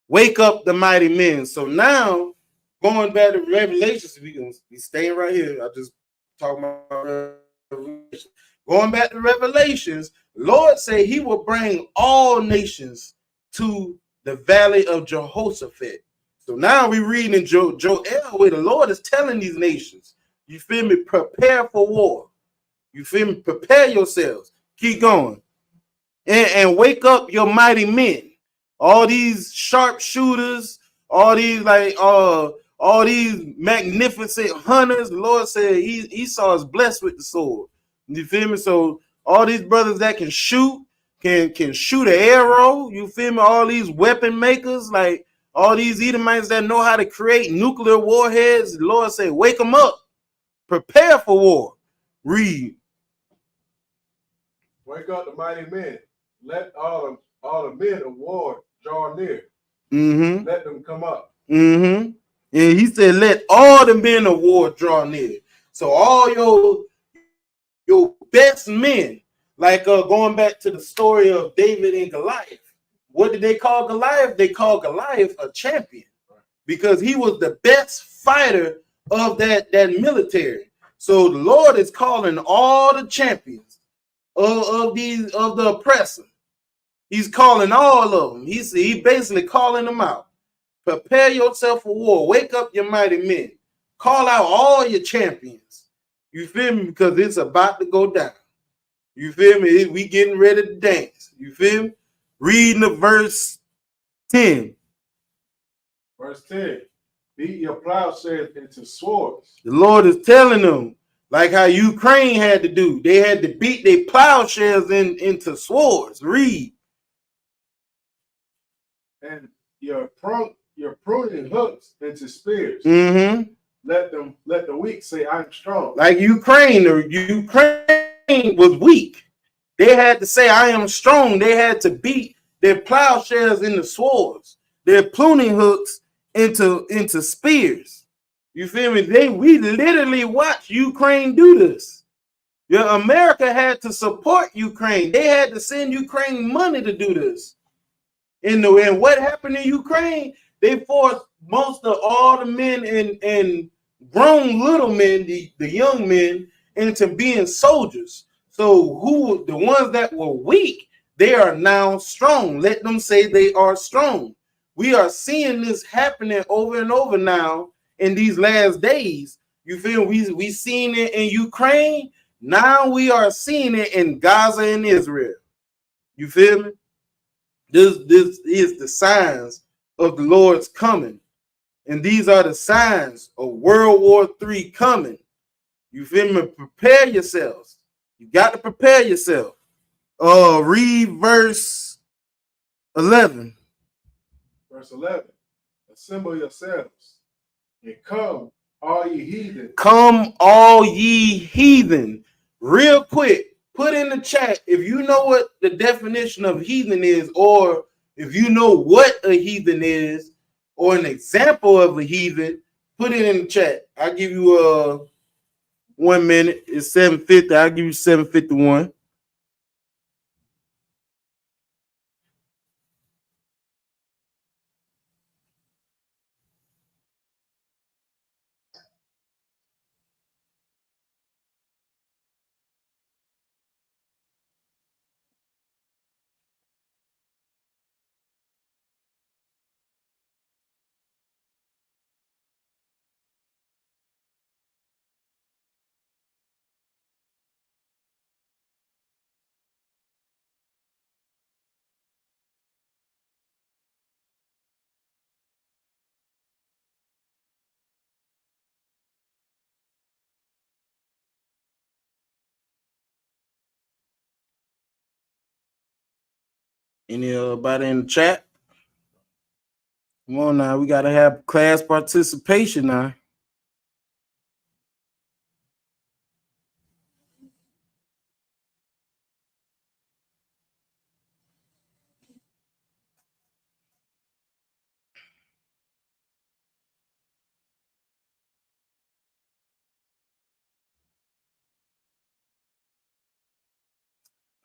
Wake up the mighty men. So now, going back to Revelations, we're going to be staying right here. I just talking about Revelation. Going back to Revelations, Lord say he will bring all nations to the valley of Jehoshaphat. So now we read in Joel where the Lord is telling these nations, you feel me, prepare for war. You feel me, prepare yourselves. Keep going. And wake up your mighty men. All these sharpshooters, all these magnificent hunters. The Lord said Esau is blessed with the sword. You feel me? So all these brothers that can shoot, can shoot an arrow. You feel me? All these weapon makers, like all these Edomites that know how to create nuclear warheads. The Lord said, wake them up. Prepare for war. Read. Wake up the mighty men. Let all the men of war draw near. Let them come up. And he said, let all the men of war draw near. So all your best men, like going back to the story of David and Goliath. What did they call Goliath? They called Goliath a champion because he was the best fighter of that military. So the Lord is calling all the champions of the oppressor. He's calling all of them. He basically calling them out. Prepare yourself for war. Wake up your mighty men. Call out all your champions. You feel me? Because it's about to go down. You feel me? We getting ready to dance. You feel me? Reading the verse 10. Verse 10. Beat your plowshares into swords. The Lord is telling them, like how Ukraine had to do. They had to beat their plowshares into swords. Read. And your pruning hooks into spears. Let the weak say, I'm strong. Like Ukraine was weak. They had to say, I am strong. They had to beat their plowshares into swords, their pruning hooks into spears. You feel me? We literally watched Ukraine do this. Yeah, America had to support Ukraine. They had to send Ukraine money to do this. And what happened in Ukraine? They forced most of all the men and grown little men, the young men, into being soldiers. So the ones that were weak, they are now strong. Let them say they are strong. We are seeing this happening over and over now in these last days. You feel we seen it in Ukraine. Now we are seeing it in Gaza and Israel. You feel me? This is the signs of the Lord's coming. And these are the signs of World War III coming. You feel me? Prepare yourselves. You got to prepare yourself. Read verse 11. Verse Verse 11. Assemble yourselves and come, all ye heathen. Come, all ye heathen. Real quick, put in the chat if you know what the definition of heathen is, or if you know what a heathen is, or an example of a heathen. Put it in the chat. I'll give you 1 minute. It's 7:50. I'll give you 7:51. Anybody in the chat? Come on now, we gotta have class participation now.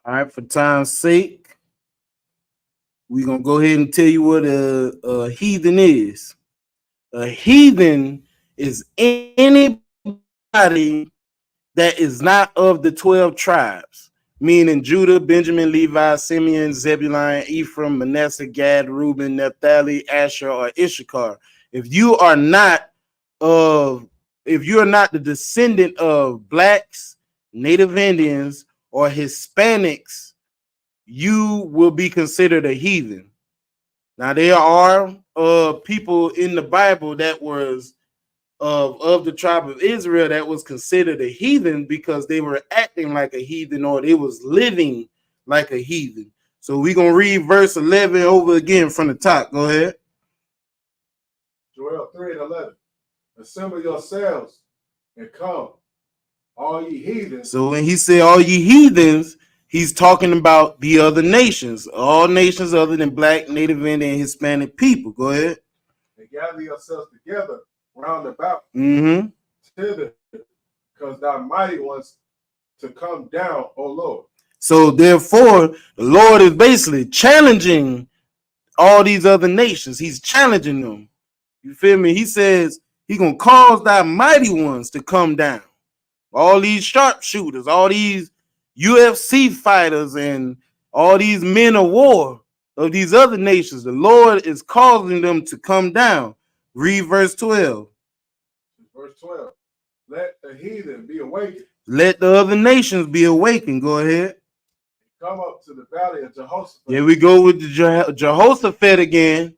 All right, for time's sake, we're gonna go ahead and tell you what a heathen is. A heathen is anybody that is not of the 12 tribes, meaning Judah, Benjamin, Levi, Simeon, Zebulun, Ephraim, Manasseh, Gad, Reuben, Naphtali, Asher, or Issachar. If you are not the descendant of blacks, Native Indians, or Hispanics, you will be considered a heathen. Now, there are people in the Bible that was of the tribe of Israel that was considered a heathen because they were acting like a heathen, or they was living like a heathen. So we're going to read verse 11 over again from the top. Go ahead. Joel 3:11. Assemble yourselves and come, all ye heathens. So when he said all ye heathens, he's talking about the other nations, all nations other than black, Native Indian, and Hispanic people. Go ahead. And gather yourselves together round about. Mm-hmm. Because thy mighty ones to come down, O Lord. So therefore, the Lord is basically challenging all these other nations. He's challenging them. You feel me? He says he's going to cause thy mighty ones to come down. All these sharpshooters, all these UFC fighters, and all these men of war of these other nations, the Lord is causing them to come down. Read verse 12. Verse 12. Let the heathen be awakened. Let the other nations be awakened. Go ahead. Come up to the valley of Jehoshaphat. Here we go with the Jehoshaphat again.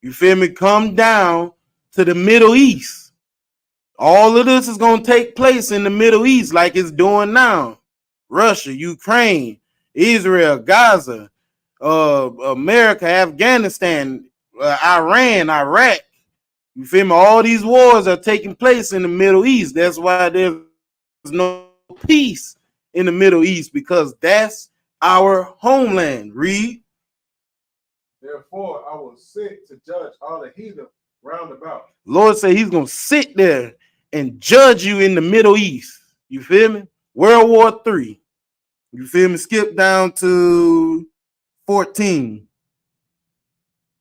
You feel me? Come down to the Middle East. All of this is going to take place in the Middle East like it's doing now. Russia, Ukraine, Israel, Gaza, America, Afghanistan, Iran, Iraq. You feel me? All these wars are taking place in the Middle East. That's why there's no peace in the Middle East, because that's our homeland. Read. Therefore, I will sit to judge all the heathen round about. Lord said he's going to sit there and judge you in the Middle East. You feel me? World War III. You feel me? Skip down to 14.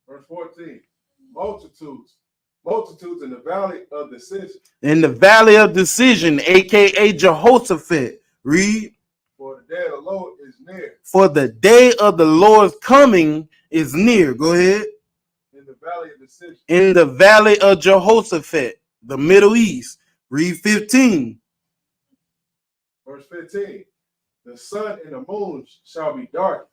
Verse 14. Multitudes in the valley of decision. In the valley of decision, a.k.a. Jehoshaphat. Read. For the day of the Lord is near. For the day of the Lord's coming is near. Go ahead. In the valley of decision. In the valley of Jehoshaphat, the Middle East. Read 15. Verse 15. The sun and the moon shall be dark,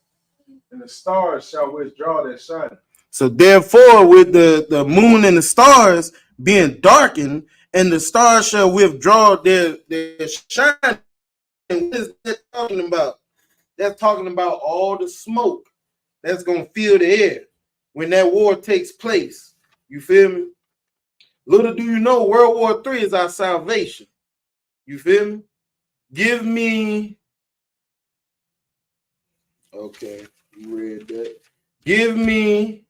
and the stars shall withdraw their shining. So therefore, with the moon and the stars being darkened, and the stars shall withdraw their shining. What is that talking about? That's talking about all the smoke that's going to fill the air. when that war takes place. You feel me? Little do you know, World War III is our salvation. You feel me? Give me. Okay, you read that. Give me.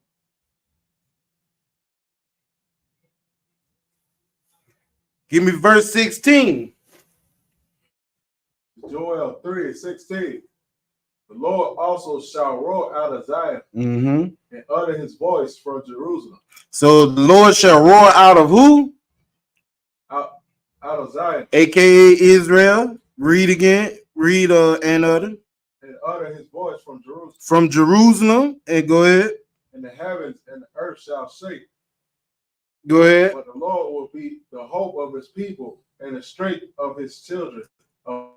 Give me verse 16. Joel 3:16. The Lord also shall roar out of Zion Mm-hmm. and utter his voice from Jerusalem. So the Lord shall roar out of who? Out of Zion. AKA Israel. Read again. Read and utter. And utter his voice from Jerusalem. From Jerusalem. And go ahead. And the heavens and the earth shall shake. Go ahead. But the Lord will be the hope of his people and the strength of his children of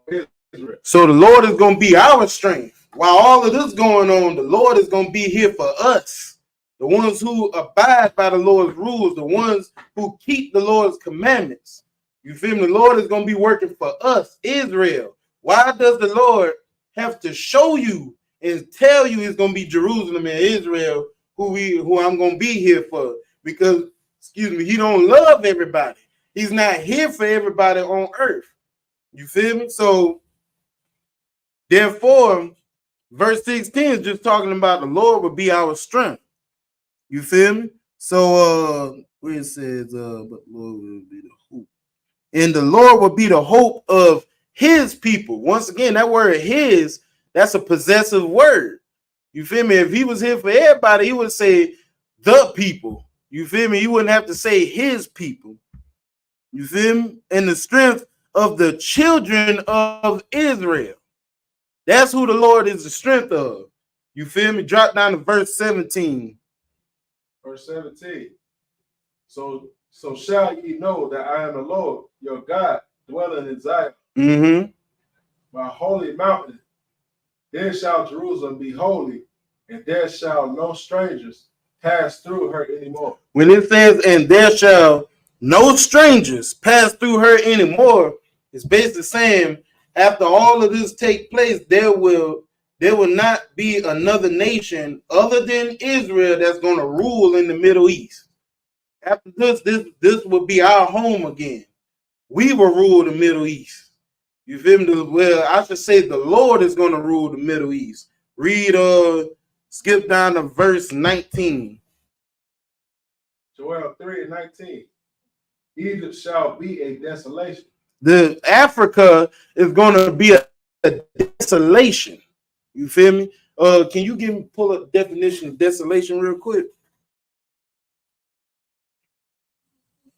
Israel. So the Lord is going to be our strength. While all of this going on, the Lord is going to be here for us. The ones who abide by the Lord's rules, the ones who keep the Lord's commandments. You feel me? The Lord is going to be working for us, Israel. Why does the Lord have to show you and tell you it's going to be Jerusalem and Israel who I'm going to be here for? Because, excuse me, he don't love everybody. He's not here for everybody on earth. You feel me? So, therefore, verse 16 is just talking about the Lord will be our strength. You feel me? So, where it says, but the Lord will be the hope. And the Lord will be the hope of his people. Once again, that word his, that's a possessive word. You feel me? If he was here for everybody, he would say the people. You feel me? He wouldn't have to say his people. You feel me? And the strength of the children of Israel. That's who the Lord is the strength of. You feel me? Drop down to verse 17. Verse 17. So shall ye know that I am the Lord, your God, dwelling in Zion, my holy mountain. There shall Jerusalem be holy, and there shall no strangers pass through her anymore. When it says, and there shall no strangers pass through her anymore, it's basically saying, after all of this take place, there will not be another nation other than Israel that's going to rule in the Middle East. After this will be our home again. We will rule the Middle East. You feel me? Well, I should say the Lord is going to rule the Middle East. Read, skip down to verse 19. Joel 3:19. Egypt shall be a desolation. The Africa is going to be a desolation. You feel me? Can you pull up definition of desolation real quick?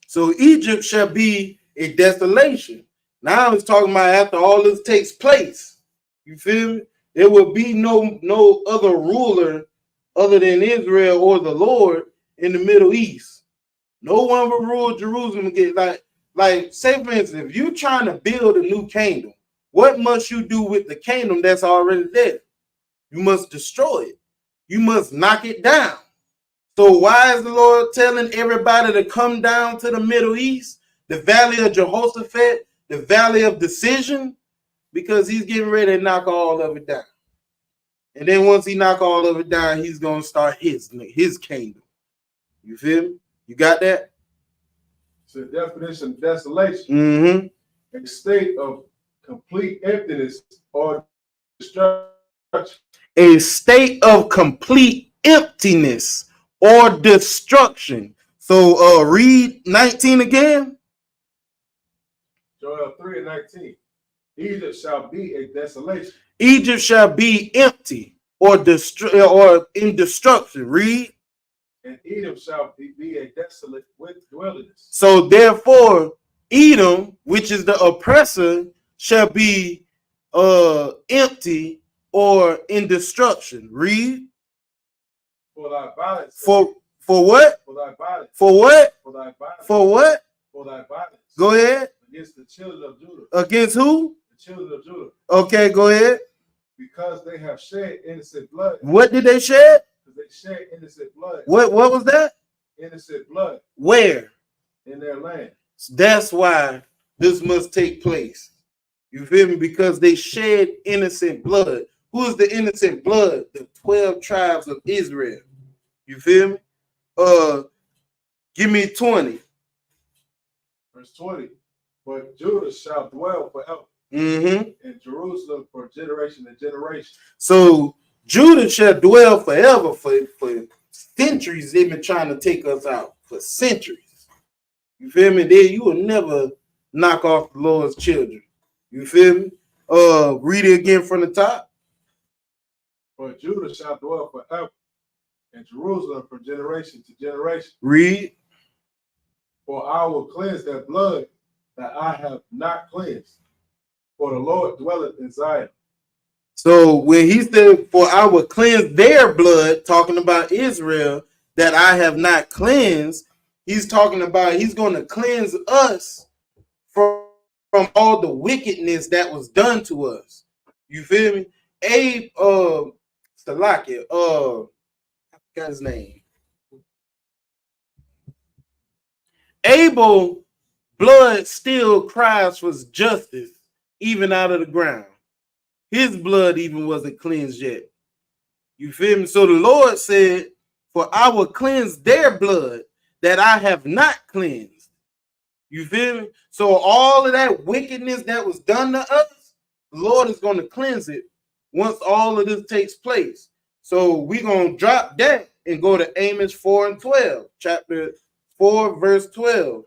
So Egypt shall be a desolation. Now it's talking about after all this takes place. You feel me? There will be no other ruler other than Israel or the Lord in the Middle East. No one will rule Jerusalem again. Like, say for instance, if you're trying to build a new kingdom, what must you do with the kingdom that's already there? You must destroy it. You must knock it down. So why is the Lord telling everybody to come down to the Middle East, the valley of Jehoshaphat, the valley of decision? Because he's getting ready to knock all of it down. And then once he knock all of it down, he's going to start his kingdom. You feel me? You got that? So the definition of desolation, a state of complete emptiness or destruction. A state of complete emptiness or destruction. So read 19 again. Joel 3:19. Egypt shall be a desolation. Egypt shall be empty or in destruction. Read. And Edom shall be a desolate wilderness. So therefore, Edom, which is the oppressor, shall be empty or in destruction. Read. For thy violence. For what? For thy violence. For what? For thy violence. For what? For thy violence. Go ahead. Against the children of Judah. Against who? The children of Judah. Okay, go ahead. Because they have shed innocent blood. What did they shed? Because they shed innocent blood. What was that? Innocent blood. Where? In their land. That's why this must take place. You feel me? Because they shed innocent blood. Who is the innocent blood? The 12 tribes of Israel. You feel me? Give me 20. Verse 20. But Judah shall dwell forever. Mm-hmm. And Jerusalem for generation and generation. So Judah shall dwell forever. For centuries, they've been trying to take us out. For centuries. You feel me? You will never knock off the Lord's children. You feel me? Read it again from the top. But Judah shall dwell forever, and Jerusalem from generation to generation. Read. For I will cleanse their blood that I have not cleansed. For the Lord dwelleth in Zion. So when he said, for I will cleanse their blood, talking about Israel, that I have not cleansed, he's talking about he's going to cleanse us from all the wickedness that was done to us. You feel me? Abe, Salakia, I forgot his name. Abel blood still cries for justice, even out of the ground. His blood even wasn't cleansed yet. You feel me? So the Lord said, for I will cleanse their blood that I have not cleansed. You feel me? So all of that wickedness that was done to us, the Lord is going to cleanse it once all of this takes place. So we're going to drop that and go to Amos 4 and 12, chapter 4, verse 12.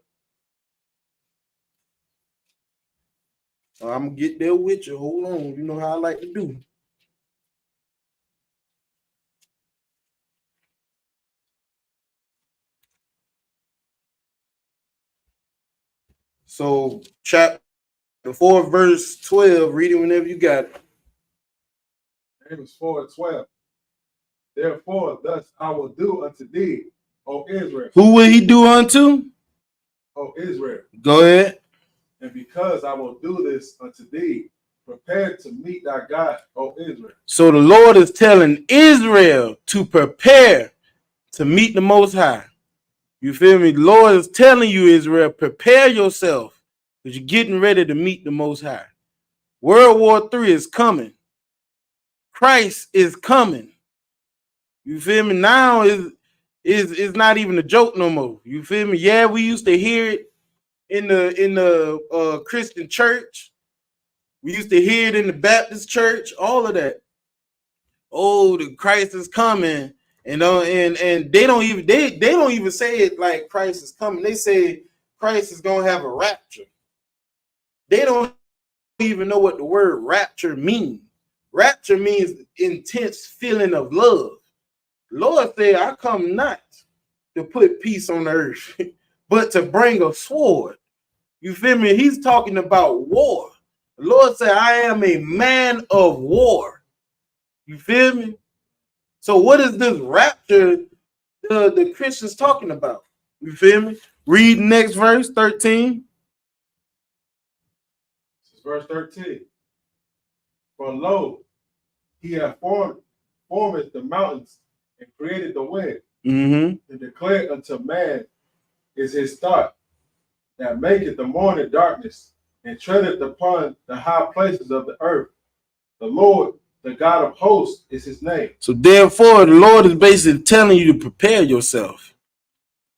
I'm going to get there with you. Hold on. You know how I like to do. So chapter 4, verse 12, read it whenever you got it. Amos 4 and 12. Therefore, thus I will do unto thee, O Israel. Who will he do unto? O Israel. Go ahead. And because I will do this unto thee, prepare to meet thy God, O Israel. So the Lord is telling Israel to prepare to meet the Most High. You feel me? The Lord is telling you, Israel, prepare yourself because you're getting ready to meet the Most High. World War III is coming. Christ is coming. You feel me? Now is not even a joke no more. You feel me? Yeah, we used to hear it in the Christian church. We used to hear it in the Baptist church. All of that. Oh, the Christ is coming, and they don't even say it like Christ is coming. They say Christ is gonna have a rapture. They don't even know what the word rapture means. Rapture means intense feeling of love. Lord said, I come not to put peace on the earth, but to bring a sword. You feel me? He's talking about war. The Lord said, I am a man of war. You feel me? So what is this rapture the Christians talking about? You feel me? Read next verse, 13. This is verse 13. For lo, he hath formed the mountains and created the wind, and declared unto man is his thought, that maketh the morning darkness, and treadeth upon the high places of the earth. The Lord, the God of hosts, is his name. So therefore, the Lord is basically telling you to prepare yourself.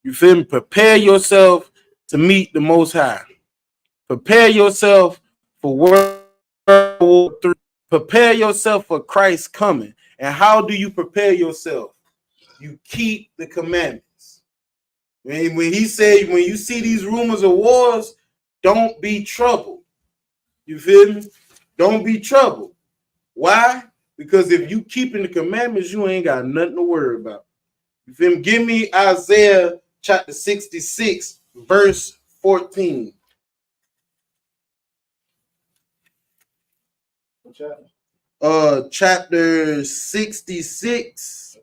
You feel me? Prepare yourself to meet the Most High. Prepare yourself for World War III. Prepare yourself for Christ coming. And how do you prepare yourself? You keep the commandments. When he said, when you see these rumors of wars, don't be troubled. You feel me? Don't be troubled. Why? Because if you keeping the commandments, you ain't got nothing to worry about. You feel me? Give me Isaiah chapter 66, verse 14. What chapter? Chapter 66.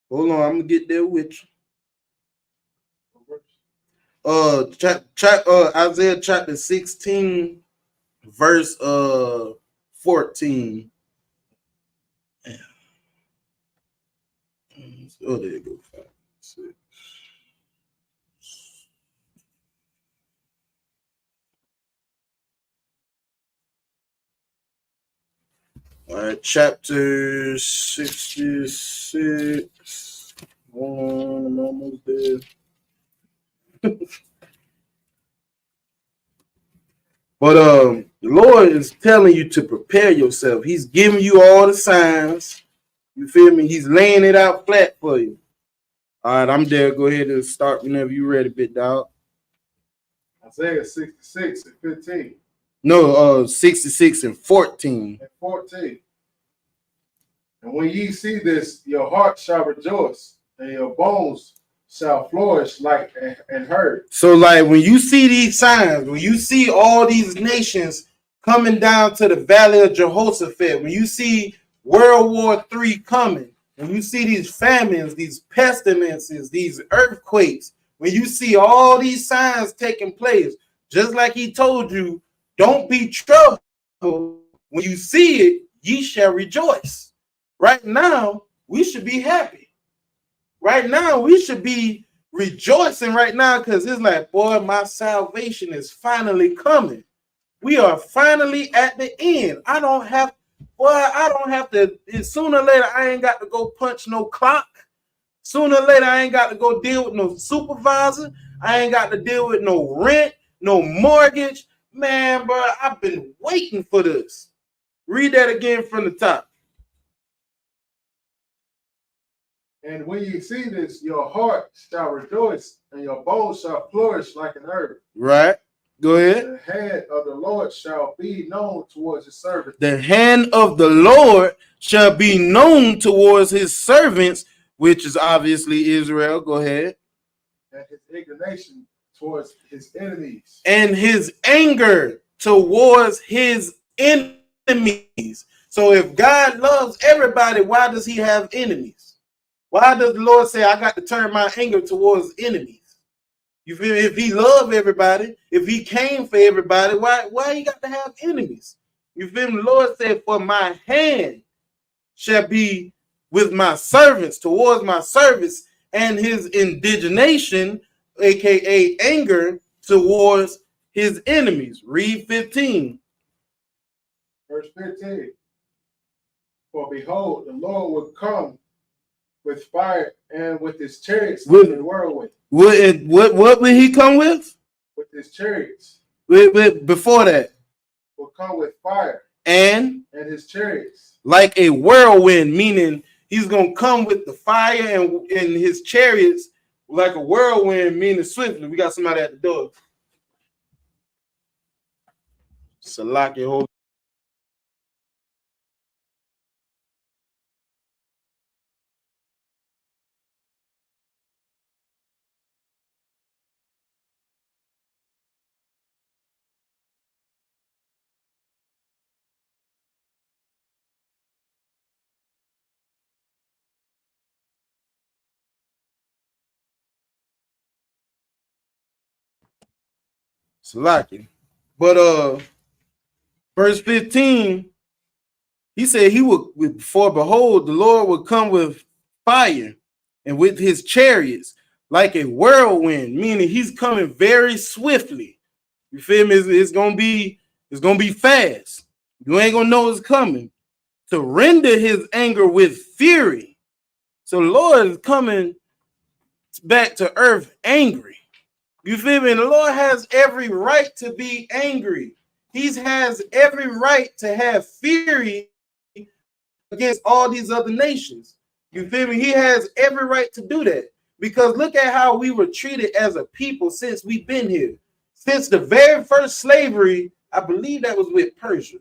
Hold on, I'm gonna get there with you. Isaiah chapter 16, verse 14. Oh, there you go. 5, 6. All right, chapter 66. I'm almost there. But the Lord is telling you to prepare yourself. He's giving you all the signs. You feel me? He's laying it out flat for you. All right, I'm there. Go ahead and start whenever you're ready, big dog. Isaiah 66 and 15. No, 66 and 14. And 14. And when ye see this, your heart shall rejoice, and your bones shall flourish like and herd. So, like, when you see these signs, when you see all these nations coming down to the valley of Jehoshaphat, when you see World War III coming, when you see these famines, these pestilences, these earthquakes, when you see all these signs taking place, just like he told you, don't be troubled. When you see it, ye shall rejoice. Right now, we should be happy. Right now, we should be rejoicing right now because it's like, boy, my salvation is finally coming. We are finally at the end. I don't have to, sooner or later, I ain't got to go punch no clock. Sooner or later, I ain't got to go deal with no supervisor. I ain't got to deal with no rent, no mortgage. Man, bro, I've been waiting for this. Read that again from the top. And when you see this, your heart shall rejoice, and your bones shall flourish like an herb. Right. Go ahead. The hand of the Lord shall be known towards his servants. The hand of the Lord shall be known towards his servants, which is obviously Israel. Go ahead. And his indignation towards his enemies. And his anger towards his enemies. So if God loves everybody, why does he have enemies? Why does the Lord say, I got to turn my anger towards enemies? You feel me? If he loved everybody, if he came for everybody, why he got to have enemies? You feel me? The Lord said, for my hand shall be with my servants, towards my servants, and his indignation, aka anger, towards his enemies. Read 15. Verse 15. For behold, the Lord will come with fire and with his chariots in the whirlwind. What will he come with? With his chariots. Before that. Will come with fire. And his chariots. Like a whirlwind, meaning he's going to come with the fire and his chariots like a whirlwind, meaning swiftly. We got somebody at the door. Salaki, hold. Salaki. But verse 15, he said he would, for behold, the Lord would come with fire and with his chariots like a whirlwind, meaning he's coming very swiftly. You feel me? It's gonna be fast. You ain't gonna know it's coming. To render his anger with fury. So the Lord is coming back to earth angry. You feel me? And the Lord has every right to be angry. He has every right to have fury against all these other nations. You feel me? He has every right to do that. Because look at how we were treated as a people since we've been here. Since the very first slavery, I believe that was with Persia.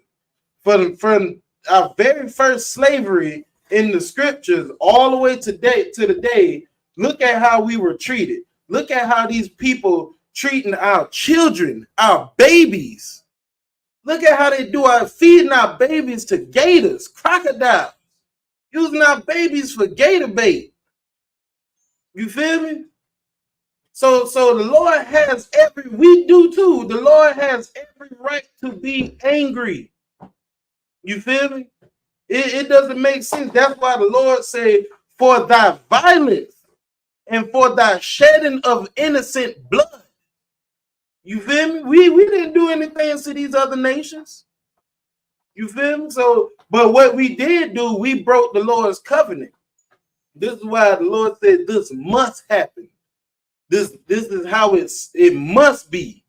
From our very first slavery in the scriptures all the way to the day, look at how we were treated. Look at how these people treating our children, our babies. Look at how they do feeding our babies to gators, crocodiles, using our babies for gator bait. You feel me? So the Lord has we do too. The Lord has every right to be angry. You feel me? It doesn't make sense. That's why the Lord said, for thy violence and for thy shedding of innocent blood. You feel me? We didn't do anything to these other nations. You feel me? So, but what we did do, we broke the Lord's covenant. This is why the Lord said this must happen. This is how it must be.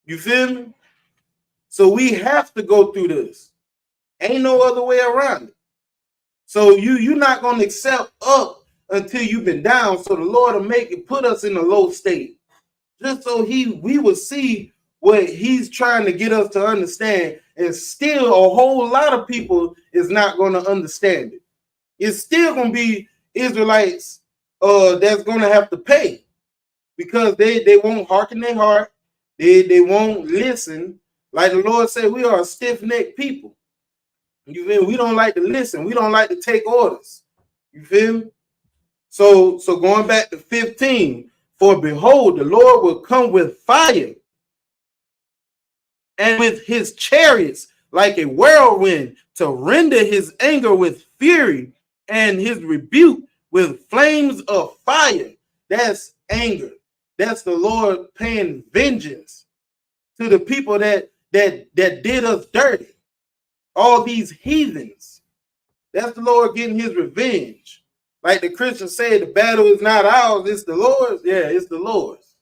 You feel me? So we have to go through this. Ain't no other way around it. So you're not gonna accept up until you've been down. So the Lord will put us in a low state, just so we will see what He's trying to get us to understand. And still, a whole lot of people is not gonna understand it. It's still gonna be Israelites that's gonna have to pay, because they won't hearken their heart. They won't listen. Like the Lord said, we are a stiff-necked people. You feel me? We don't like to listen. We don't like to take orders. You feel me? So going back to 15, for behold, the Lord will come with fire and with his chariots like a whirlwind, to render his anger with fury and his rebuke with flames of fire. That's anger. That's the Lord paying vengeance to the people that did us dirty. All these heathens. That's the Lord getting his revenge. Like the Christians say, the battle is not ours, it's the Lord's. Yeah, it's the Lord's.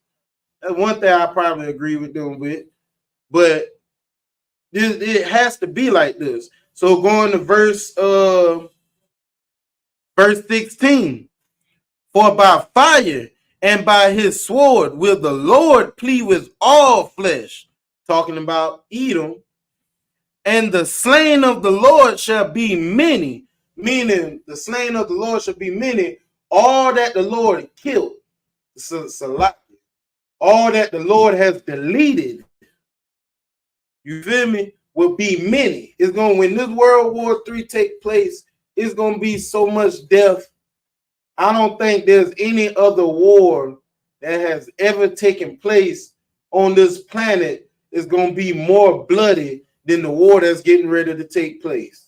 That's one thing I probably agree with them with. But it has to be like this. So going to verse 16. For by fire and by his sword will the Lord plead with all flesh. Talking about Edom. And the slain of the Lord shall be many. Meaning the slain of the Lord shall be many. All that the Lord killed. All that the Lord has deleted. You feel me? Will be many. It's going, when this World War III take place, it's going to be so much death. I don't think there's any other war that has ever taken place on this planet is going to be more bloody than the war that's getting ready to take place.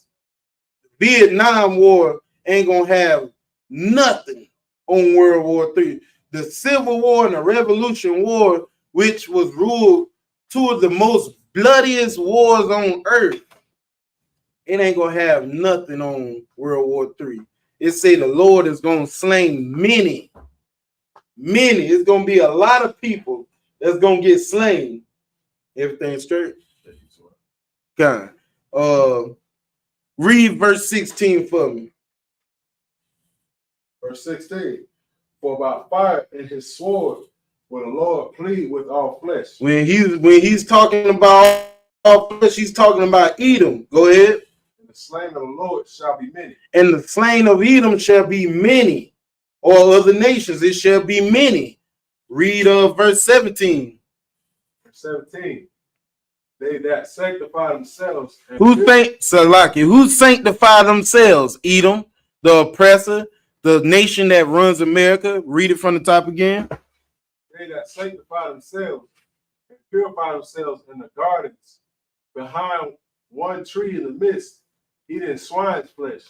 The Vietnam War ain't going to have nothing on World War III. The Civil War and the Revolution War, which was ruled two of the most bloodiest wars on earth, it ain't going to have nothing on World War III. It say the Lord is going to slay many. Many. It's going to be a lot of people that's going to get slain. Everything straight? God. Read verse 16 for me. Verse 16. For by fire and his sword will the Lord plead with all flesh. When he's talking about all flesh, he's talking about Edom. Go ahead. And the slain of the Lord shall be many. And the slain of Edom shall be many. All other nations, it shall be many. Read verse 17. Verse 17. They that sanctify themselves. Who sanctify themselves? Edom, the oppressor, the nation that runs America. Read it from the top again. They that sanctify themselves and purify themselves in the gardens, behind one tree in the midst, eating swine's flesh,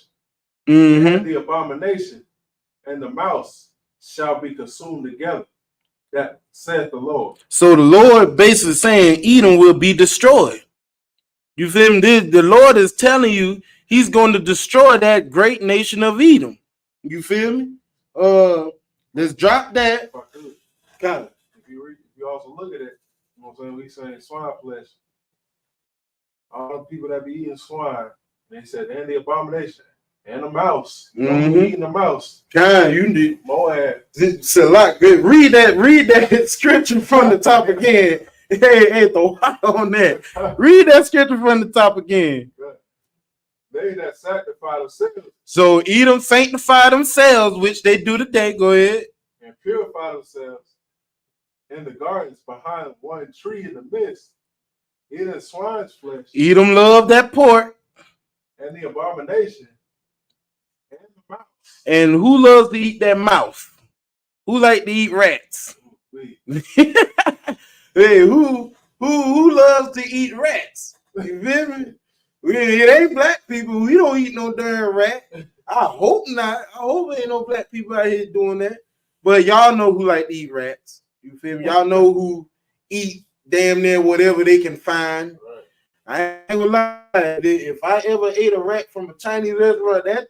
and the abomination and the mouse shall be consumed together. That saith the Lord. So the Lord basically saying Edom will be destroyed. You feel me? The Lord is telling you he's going to destroy that great nation of Edom. You feel me? Let's drop that. Kind of. If you also look at it, you know what I'm saying? We saying swine flesh. All the people that be eating swine, they said, and the abomination. And the mouse. Eating the mouse. God, you need Moab. Read that scripture from the top again. Hey, throw on that. Read that scripture from the top again. They that sanctify themselves. So Edom sanctify themselves, which they do today. Go ahead. And purify themselves in the gardens behind one tree in the midst, eating swine's flesh. Edom love that pork. And the abomination. And the mouse. And who loves to eat that mouse? Who like to eat rats? Hey, who loves to eat rats? You feel me? It ain't black people. We don't eat no darn rat. I hope not. I hope ain't no black people out here doing that. But y'all know who like to eat rats. You feel me? Y'all know who eat damn near whatever they can find. I ain't gonna lie. If I ever ate a rat from a Chinese restaurant, that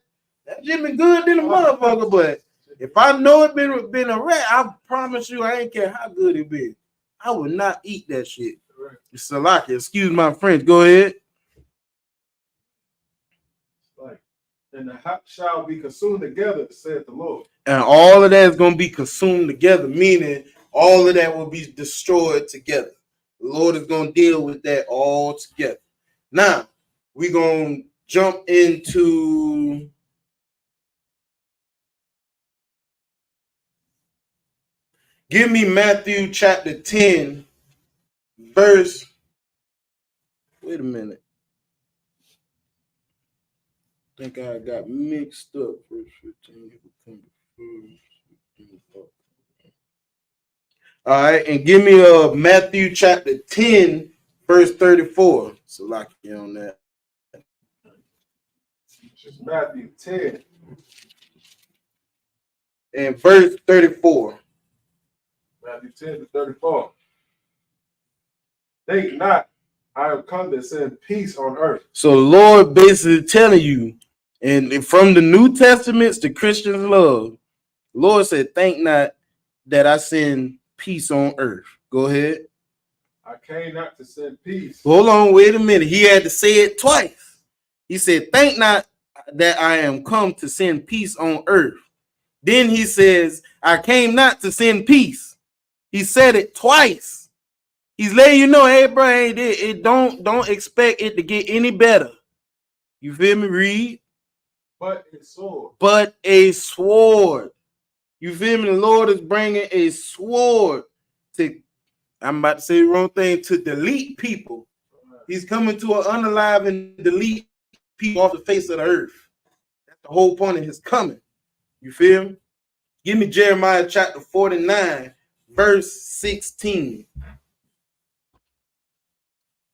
shit been good than a motherfucker. But if I know it been a rat, I promise you, I ain't care how good it been. I would not eat that shit. Salaki, excuse my French. Go ahead. And the hot shall be consumed together, said the Lord. And all of that is going to be consumed together, meaning all of that will be destroyed together. The Lord is going to deal with that all together. Now, we're going to jump into give me Matthew chapter 10, verse. Wait a minute. I think I got mixed up. Verse 15. All right, and give me Matthew chapter 10, verse 34. So lock you on that. It's Matthew 10. And verse 34. Matthew 10 to 34. Think not, I have come to send peace on earth. So the Lord basically telling you, and from the New Testaments to Christians' love, the Lord said, think not that I send peace on earth. Go ahead. I came not to send peace. Hold on, wait a minute. He had to say it twice. He said, think not that I am come to send peace on earth. Then he says, I came not to send peace. He said it twice. He's letting you know, hey, bro, it don't expect it to get any better. You feel me? Read. But a sword. But a sword. You feel me? The Lord is bringing a sword to, I'm about to say the wrong thing, to delete people. He's coming to unalive and delete people off the face of the earth. That's the whole point of his coming. You feel me? Give me Jeremiah chapter 49, verse 16.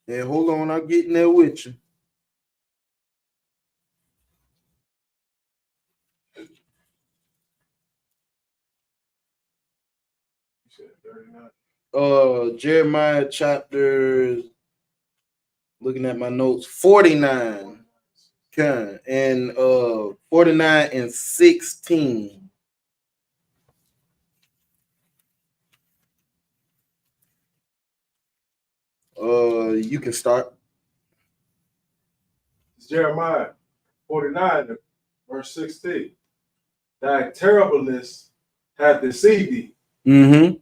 And hold on, I'm getting there with you. Jeremiah chapter, looking at my notes, 49. Okay, and 49 and 16. You can start. It's Jeremiah 49, verse 16. Thy terribleness hath deceived thee. Mm-hmm.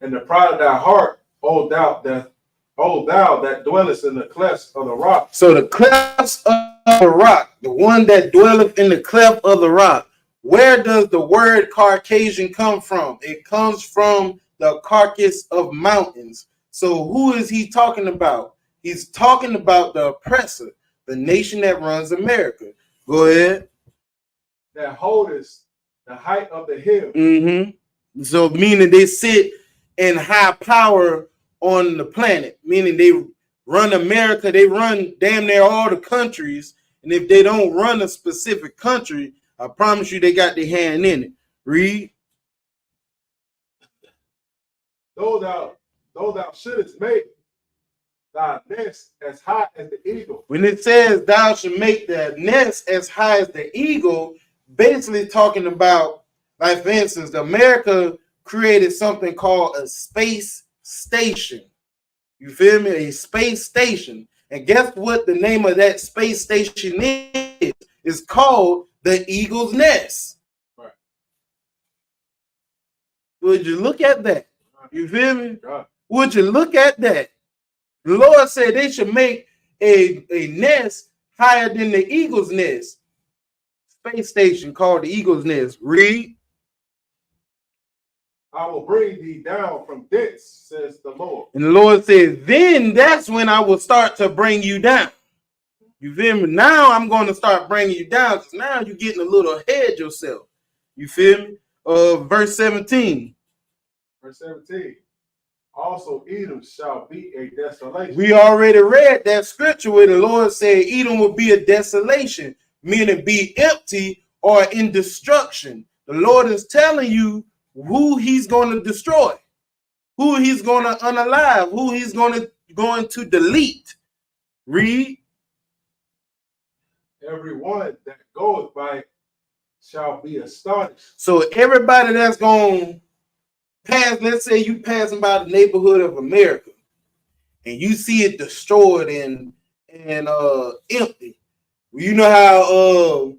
And the pride of thy heart, O thou that dwellest in the clefts of the rock. So the clefts of the rock, the one that dwelleth in the cleft of the rock, where does the word Caucasian come from? It comes from the carcass of mountains. So who is he talking about? He's talking about the oppressor, the nation that runs America. Go ahead. That holdest the height of the hill. Mm-hmm. So meaning they sit in high power on the planet, meaning they run America, they run damn near all the countries, and if they don't run a specific country, I promise you they got their hand in it. Read. Though thou shouldest make thy nest as high as the eagle. When it says thou should make the nest as high as the eagle, basically talking about, like for instance, America created something called a space station. You feel me? A space station. And guess what the name of that space station is? It's called the Eagle's Nest. Right. Would you look at that? You feel me? Right. Would you look at that? The Lord said they should make a nest higher than the Eagle's Nest. Space station called the Eagle's Nest. Read. I will bring thee down from thence, says the Lord. And the Lord says, then that's when I will start to bring you down. You feel me? Now I'm going to start bringing you down because now you're getting a little ahead yourself. You feel me? Verse 17. Verse 17. Also Edom shall be a desolation. We already read that scripture where the Lord said Edom will be a desolation, meaning be empty or in destruction. The Lord is telling you who he's going to destroy, who he's going to unalive, who he's going to delete. Read. Everyone that goeth by it shall be astonished. So everybody that's going to pass, let's say you passing by the neighborhood of America and you see it destroyed and empty. You know how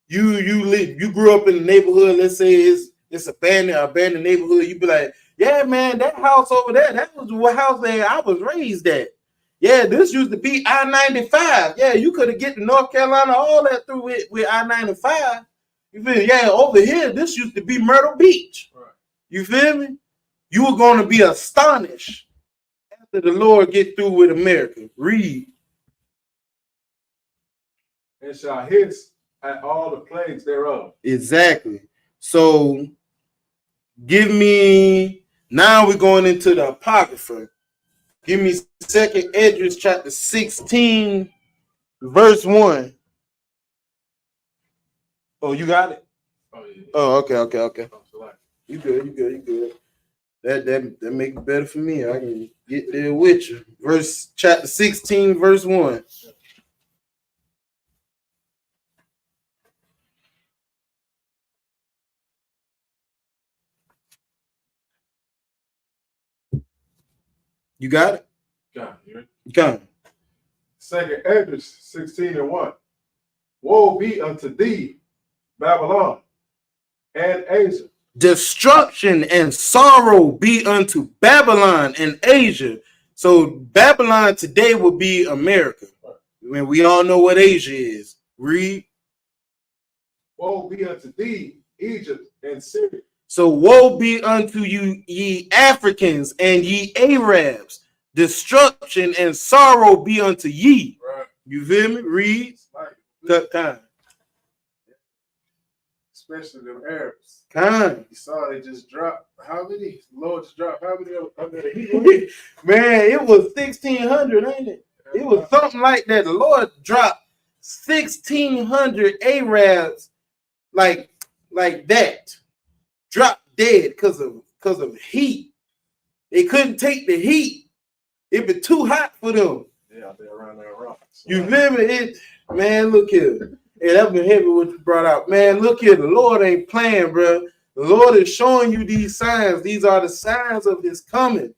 you grew up in the neighborhood, let's say it's abandoned neighborhood, you be like, yeah, man, that house over there, that was the house that I was raised at. Yeah, this used to be I-95. Yeah, you could have get to North Carolina, all that through with I-95. You feel me? Yeah, over here, this used to be Myrtle Beach. Right. You feel me? You were going to be astonished after the Lord get through with America. Read. And shall hiss at all the plagues thereof. Exactly. So, give me, now we're going into the Apocrypha. Give me 2nd Esdras chapter 16, verse 1. Oh, you got it? Oh, yeah. Oh, okay. You good. That make it better for me. I can get there with you. Chapter 16, verse 1. You got it? Got it. Got it. 2nd Esdras 16 and 1. Woe be unto thee, Babylon and Asia. Destruction and sorrow be unto Babylon and Asia. So Babylon today will be America. When we all know what Asia is. Read. Woe be unto thee, Egypt and Syria. So woe be unto you, ye Africans and ye Arabs. Destruction and sorrow be unto ye. Right. You feel me? Read. Right. Time. Especially them Arabs. Time. You saw they just dropped how many? The Lord just dropped how many under the heat? Man, it was 1,600, ain't it? It was something like that. The Lord dropped 1,600 Arabs like that. Dropped dead because of heat. They couldn't take the heat. It was too hot for them. Yeah, they're around there around. So you remember it? Man, look here. Yeah, that's been heavy what you brought out. Man, look here. The Lord ain't playing, bro. The Lord is showing you these signs. These are the signs of his coming.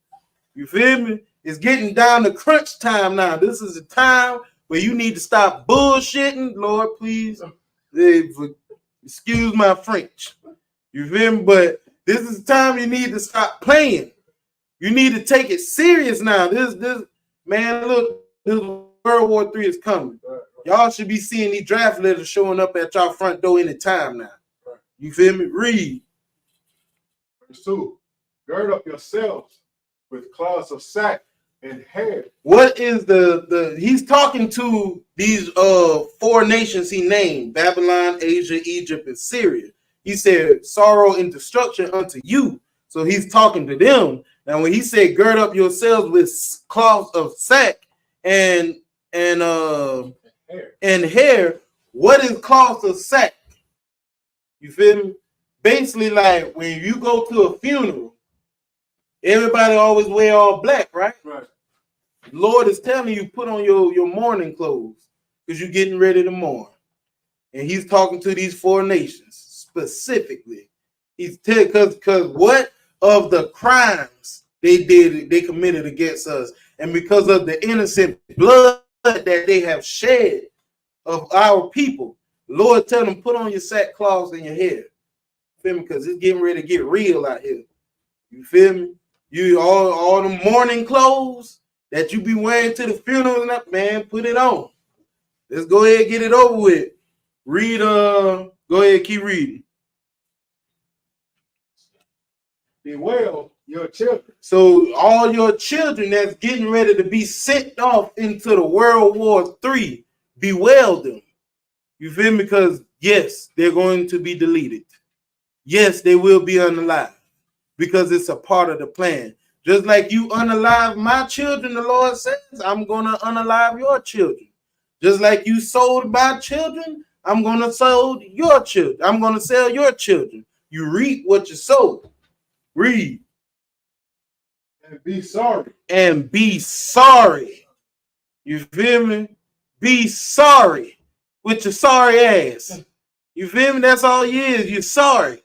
You feel me? It's getting down to crunch time now. This is the time where you need to stop bullshitting. Lord, please. Excuse my French. You feel me? But this is the time you need to stop playing. You need to take it serious now. This man, look, this World War III is coming. Y'all should be seeing these draft letters showing up at y'all front door any time now. You feel me? Read. Verse 2. Gird up yourselves with cloths of sack and hair. What is he's talking to these 4 nations he named: Babylon, Asia, Egypt, and Syria. He said sorrow and destruction unto you. So he's talking to them. Now when he said gird up yourselves with cloths of sack and hair, what is cloths of sack? You feel me? Basically, like when you go to a funeral, everybody always wear all black, right? Right. Lord is telling you put on your mourning clothes because you're getting ready to mourn. And he's talking to these 4 nations specifically. He's telling because what of the crimes they committed against us, and because of the innocent blood that they have shed of our people, Lord tell them put on your sackcloths and your hair. Feel me? Because it's getting ready to get real out here. You feel me? You all the mourning clothes that you be wearing to the funeral and that, man, put it on. Let's go ahead and get it over with. Read, go ahead, keep reading. Bewail your children. So all your children that's getting ready to be sent off into the World War III, bewail them. You feel me? Because yes, they're going to be deleted. Yes, they will be unalived because it's a part of the plan. Just like you unalive my children, the Lord says, I'm going to unalive your children. Just like you sold my children, I'm going to sell your children. I'm going to sell your children. You reap what you sow. Read. And be sorry. And be sorry. You feel me? Be sorry with your sorry ass. You feel me? That's all you is. You're sorry.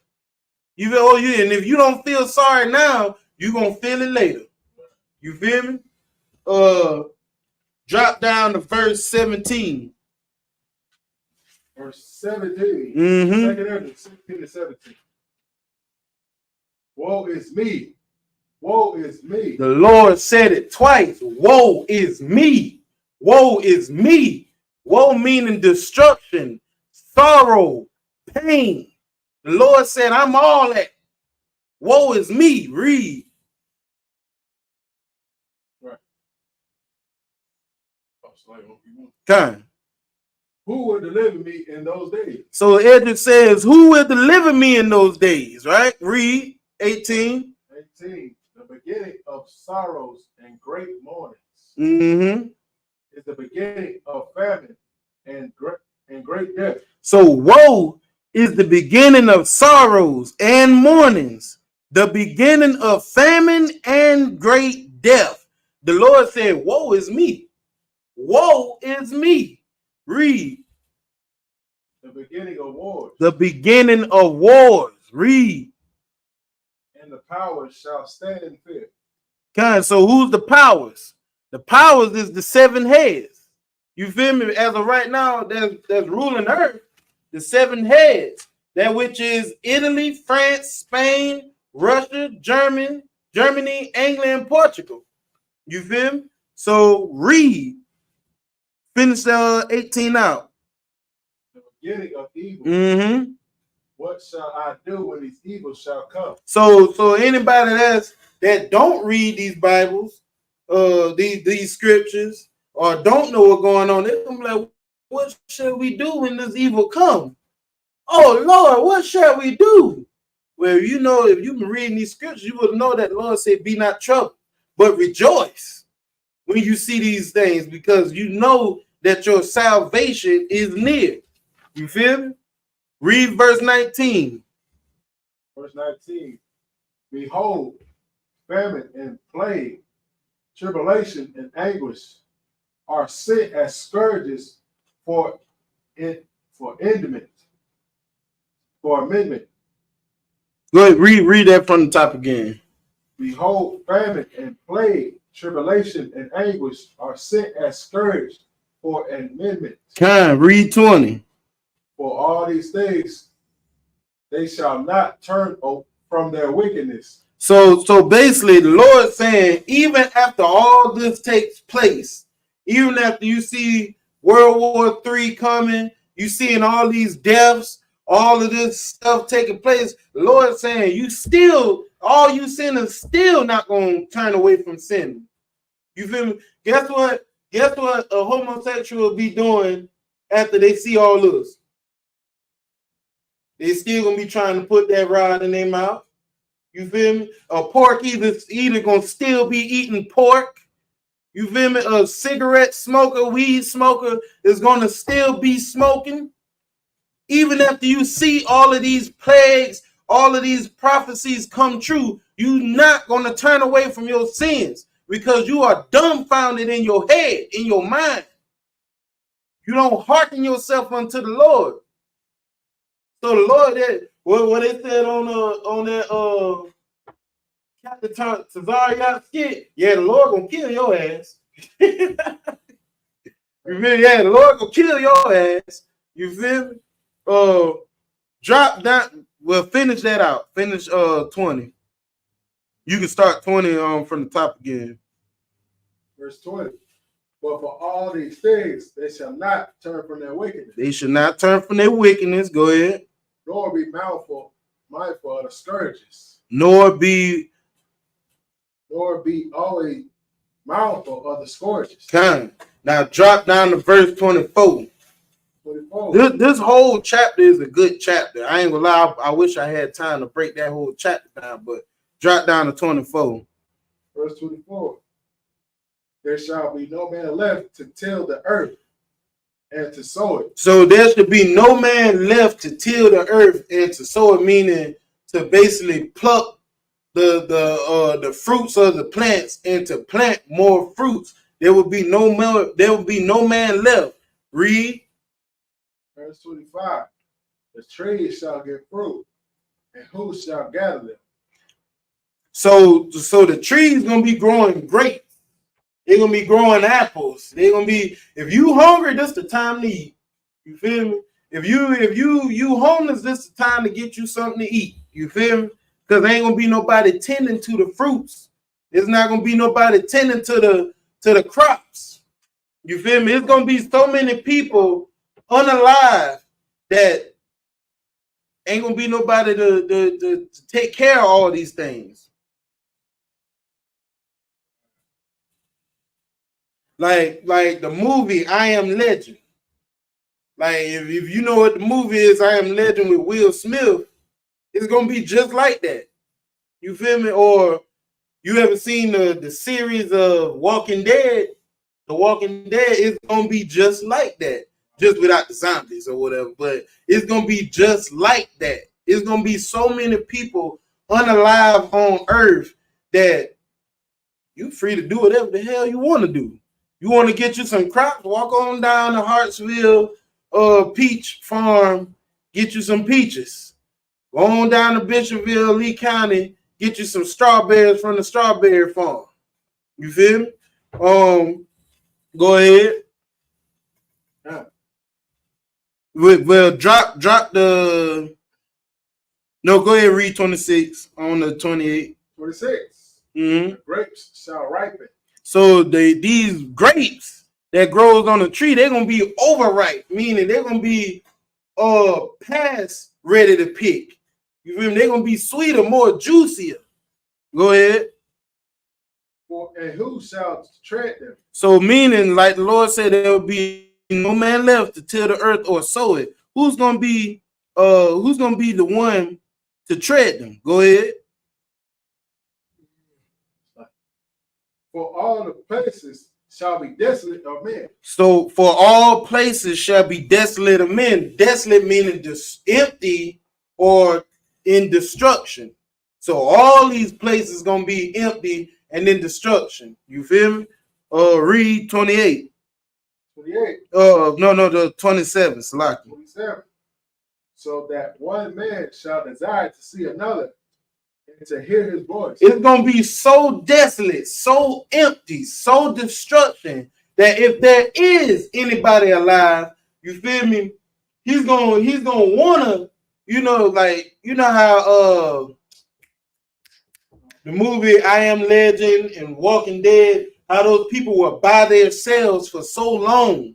You feel you, and if you don't feel sorry now, you're gonna feel it later. You feel me? Drop down to verse 17. Verse 17. Mm-hmm. 2 Ezra 16 to 17. Woe is me. Woe is me. The Lord said it twice. Woe is me. Woe is me. Woe meaning destruction, sorrow, pain. The Lord said, I'm all that. Woe is me. Read. Right. Time. Who will deliver me in those days? So Edric says, who will deliver me in those days? Right? Read 18. 18. The beginning of sorrows and great mournings Mm-hmm. is the beginning of famine and great death. So woe is the beginning of sorrows and mournings, the beginning of famine and great death. The Lord said, woe is me. Woe is me. Read. The beginning of wars. The beginning of wars. Read. And the powers shall stand in fear. So who's the powers? The powers is the seven heads. You feel me? As of right now, that's ruling earth. The seven heads. That which is Italy, France, Spain, Russia, Germany, England, Portugal. You feel me? So read. Finish 18 out. The beginning of evil. Mm-hmm. What shall I do when these evils shall come? So anybody that don't read these Bibles, these scriptures, or don't know what's going on, they're gonna be like, what shall we do when this evil come? Oh Lord, what shall we do? Well, you know, if you've been reading these scriptures, you would know that the Lord said, be not troubled, but rejoice when you see these things, because you know that your salvation is near. You feel me? Read verse 19. Verse 19. Behold, famine and plague, tribulation and anguish are sent as scourges for amendment. Go ahead, read that from the top again. Behold, famine and plague, tribulation and anguish are sent as scourge for amendment. Read 20. For all these things, they shall not turn from their wickedness. So basically, the Lord saying, even after all this takes place, even after you see World War III coming, you seeing all these deaths, all of this stuff taking place, the Lord saying, all you sinners still not going to turn away from sin. You feel me? Guess what a homosexual will be doing after they see all this? They still going to be trying to put that rod in their mouth. You feel me? A pork either gonna still be eating pork. You feel me? A cigarette smoker, weed smoker is gonna still be smoking. Even after you see all of these plagues, all of these prophecies come true, you're not gonna turn away from your sins because you are dumbfounded in your head, in your mind. You don't hearken yourself unto the Lord. So the Lord, what they said on that Captain Tazariot skit, the Lord gonna kill your ass. You feel me? The Lord gonna kill your ass. You feel me? Drop down. Well, finish that out. Finish 20. You can start 20 from the top again. Verse 20. But for all these things, they shall not turn from their wickedness. They should not turn from their wickedness. Go ahead. Nor be mindful of the scourges. Nor be always mindful of the scourges. Now drop down to verse 24. 24. This whole chapter is a good chapter. I ain't gonna lie. I wish I had time to break that whole chapter down, but drop down to 24. Verse 24. There shall be no man left to till the earth and to sow it. So there should be no man left to till the earth and to sow it, meaning to basically pluck the fruits of the plants and to plant more fruits there will be no more, there will be no man left. Read. Verse 25. The trees shall get fruit, and who shall gather them? So the trees gonna be growing grapes. They're gonna be growing apples. They're gonna be, if you hungry, this the time to eat. You feel me? If you homeless, this the time to get you something to eat. You feel me? Because there ain't gonna be nobody tending to the fruits. There's not gonna be nobody tending to the crops. You feel me? It's gonna be so many people unalive that ain't gonna be nobody to take care of all these things. Like the movie I Am Legend. Like if you know what the movie is, I Am Legend with Will Smith, it's gonna be just like that. You feel me? Or you ever seen the series of Walking Dead? The Walking Dead is gonna be just like that, just without the zombies or whatever. But it's gonna be just like that. It's gonna be so many people unalive on Earth that you free to do whatever the hell you want to do. You want to get you some crops, walk on down to Hartsville peach farm, get you some peaches. Go on down to Bishopville, Lee County, get you some strawberries from the strawberry farm. You feel me? Go ahead. Yeah. Well, drop the. No, go ahead. Read 26 on the 28. 26. Mm-hmm. The grapes shall ripen. So these grapes that grows on the tree, they're gonna be overripe, meaning they're gonna be past ready to pick. You feel me? They're gonna be sweeter, more juicier. Go ahead. And who shall tread them? So meaning, like the Lord said, there will be no man left to till the earth or sow it. Who's gonna be the one to tread them? Go ahead. For all the places shall be desolate of men. So for all places shall be desolate of men. Desolate meaning just empty or in destruction. So all these places gonna be empty and in destruction. You feel me? Read 28. 28. No, the 27. Salaki. 27. So that one man shall desire to see another and to hear his voice. It's gonna be so desolate, so empty, so destruction that if there is anybody alive, you feel me? He's gonna wanna, like how the movie I Am Legend and Walking Dead, how those people were by themselves for so long.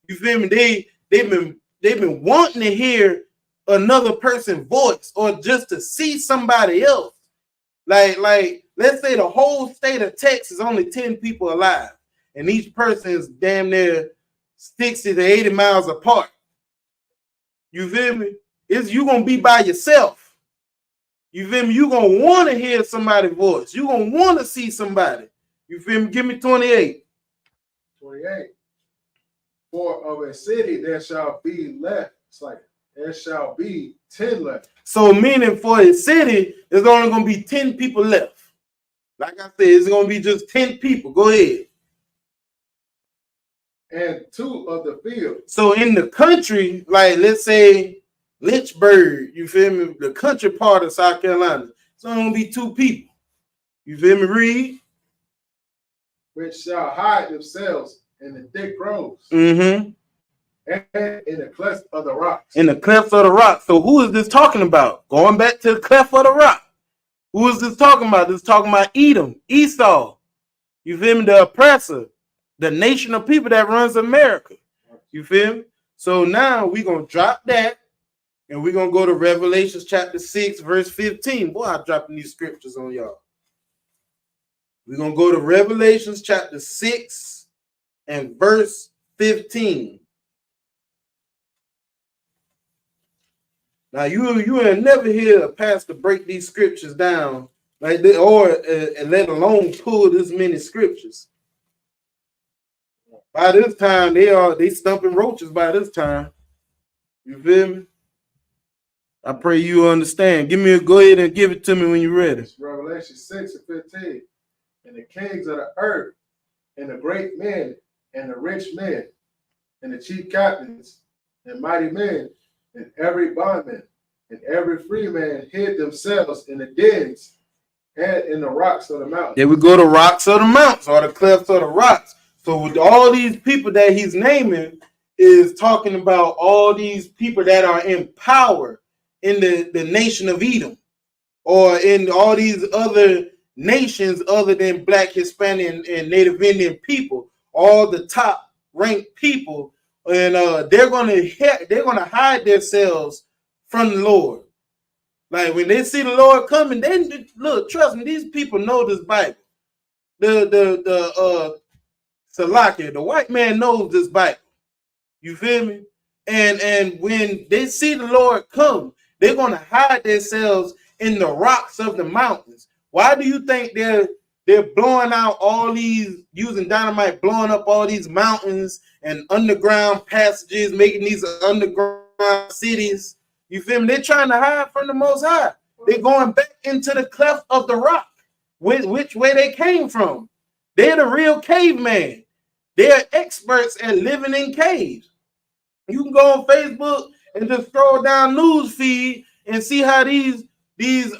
You feel me? They've been wanting to hear another person's voice or just to see somebody else. Like let's say the whole state of Texas only 10 people alive, and each person is damn near 60 to 80 miles apart. You feel me? You gonna be by yourself. You feel me? You gonna want to hear somebody's voice. You gonna want to see somebody. You feel me? Give me 28. 28. For of a city there shall be left. It's like there shall be 10 left. So meaning for a city, there's only gonna be 10 people left. Like I said, it's gonna be just 10 people. Go ahead. And 2 of the field. So in the country, like let's say Lynchburg, you feel me? The country part of South Carolina, it's only gonna be 2 people. You feel me? Read. Which shall hide themselves in the thick groves. Mm-hmm. And in the cleft of the rocks. In the cleft of the rock. So who is this talking about? Going back to the cleft of the rock. Who is this talking about? This is talking about Edom, Esau. You feel me? The oppressor, the nation of people that runs America. You feel me? So now we're going to drop that and we're going to go to Revelations chapter 6, verse 15. Boy, I'm dropping these scriptures on y'all. We're going to go to Revelations chapter 6 and verse 15. Now you will never hear a pastor break these scriptures down like this, or let alone pull this many scriptures. By this time, they stumping roaches. By this time, you feel me? I pray you understand. Go ahead and give it to me when you're ready. It's Revelation 6 and 15. And the kings of the earth and the great men, and the rich men, and the chief captains, and mighty men, and every bondman, and every free man hid themselves in the dens and in the rocks of the mountains. There we go, the rocks of the mountains, or the cliffs of the rocks. So with all these people that he's naming is talking about all these people that are in power in the nation of Edom, or in all these other nations other than Black, Hispanic, and Native Indian people, all the top ranked people, and they're gonna hide themselves from the Lord. Like when they see the Lord coming, they look. Trust me, these people know this Bible. The Salakia, the white man knows this Bible. You feel me? And when they see the Lord come, they're gonna hide themselves in the rocks of the mountains. Why do you think they're blowing out all these, using dynamite, blowing up all these mountains and underground passages, making these underground cities? You feel me? They're trying to hide from the Most High. They're going back into the cleft of the rock, which way they came from. They're the real caveman. They're experts at living in caves. You can go on Facebook and just scroll down news feed and see how these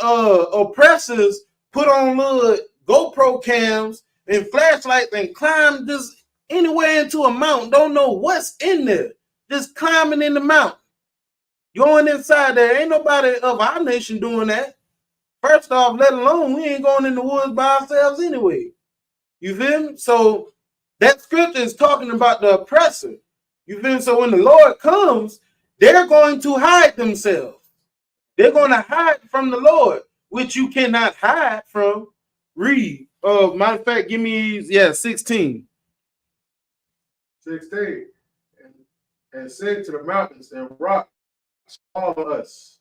oppressors put on little GoPro cams and flashlights and climb just anywhere into a mountain. Don't know what's in there. Just climbing in the mountain. Going inside there. Ain't nobody of our nation doing that. First off, let alone we ain't going in the woods by ourselves anyway. You feel me? So that scripture is talking about the oppressor. You feel me? So when the Lord comes, they're going to hide themselves. They're going to hide from the Lord, which you cannot hide from. Read. Matter of fact, give me 16. 16. And say to the mountains and rocks, follow us,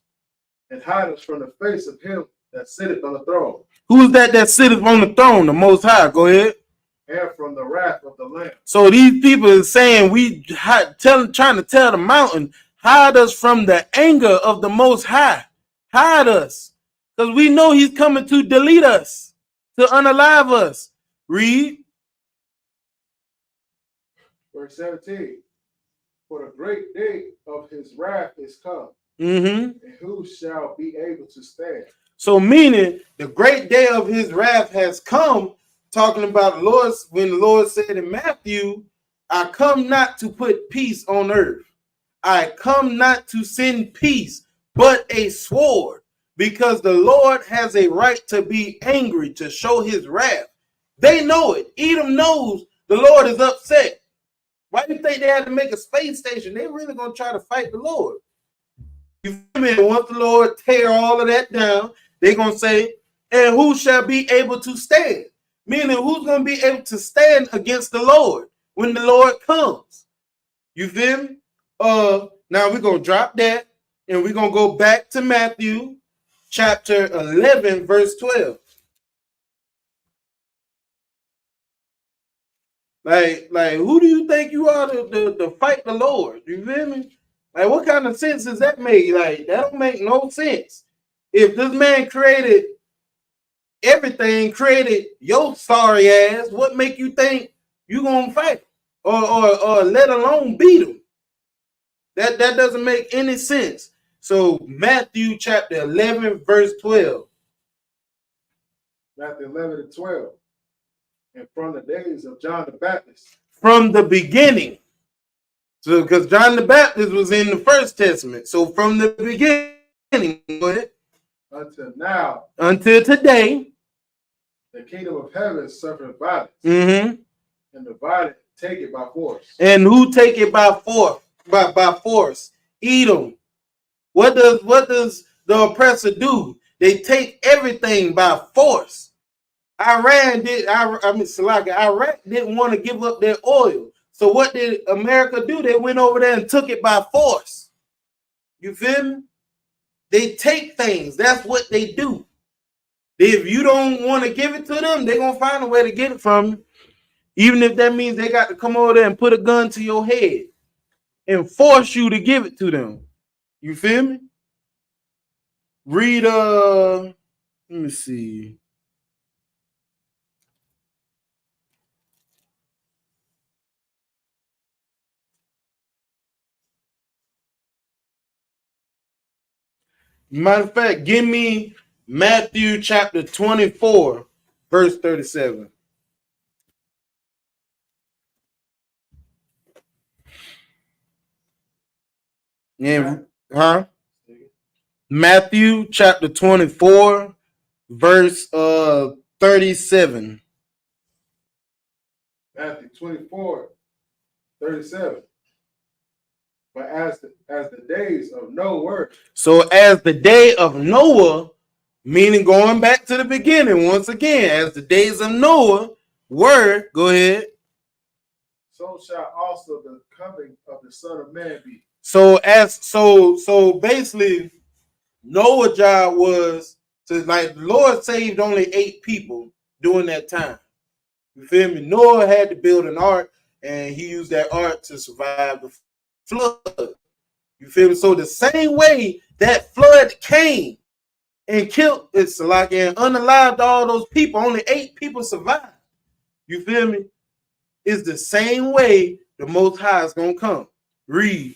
and hide us from the face of him that sitteth on the throne. Who is that sitteth on the throne? The Most High. Go ahead. And from the wrath of the Lamb. So these people are saying trying to tell the mountain, hide us from the anger of the Most High. Hide us. Because we know he's coming to delete us, to unalive us. Read. Verse 17. For the great day of his wrath is come. And who shall be able to stand? So meaning the great day of his wrath has come, talking about the Lord, when the Lord said in Matthew, I come not to put peace on earth. I come not to send peace, but a sword, because the Lord has a right to be angry, to show his wrath. They know it. Edom knows the Lord is upset. Why do you think they had to make a space station? They're really going to try to fight the Lord. You feel me? Once the Lord tear all of that down, they're going to say, and who shall be able to stand? Meaning, who's going to be able to stand against the Lord when the Lord comes? You feel me? Now we're going to drop that, and we're going to go back to Matthew chapter 11, verse 12. Like, who do you think you are to fight the Lord? You feel me? Like, what kind of sense does that make? Like, that don't make no sense. If this man created everything, created your sorry ass, what make you think you gonna fight or let alone beat him? That doesn't make any sense. So Matthew chapter 11, verse 12. Matthew 11 and 12. And from the days of John the Baptist. From the beginning. So because John the Baptist was in the First Testament. So from the beginning, go ahead. Until now. Until today. The kingdom of heaven suffered violence. And the violent take it by force. And who take it by force? By force. Edom. What does the oppressor do? They take everything by force. Iran didn't want to give up their oil. So what did America do? They went over there and took it by force. You feel me? They take things. That's what they do. If you don't want to give it to them, they're going to find a way to get it from you. Even if that means they got to come over there and put a gun to your head and force you to give it to them. You feel me? Read, let me see. Matter of fact, give me Matthew chapter 24, verse 37. And, Matthew chapter 24, verse 37. Matthew 24, 37. But as the days of Noah. So as the day of Noah, meaning going back to the beginning, once again, as the days of Noah were, go ahead. So shall also the coming of the Son of Man be. So basically, Noah's job was to, like, the Lord saved only 8 people during that time. You feel me? Noah had to build an ark, and he used that ark to survive the flood. You feel me? So the same way that flood came and killed and unalived all those people, only 8 people survived. You feel me? It's the same way the Most High is gonna come. Read.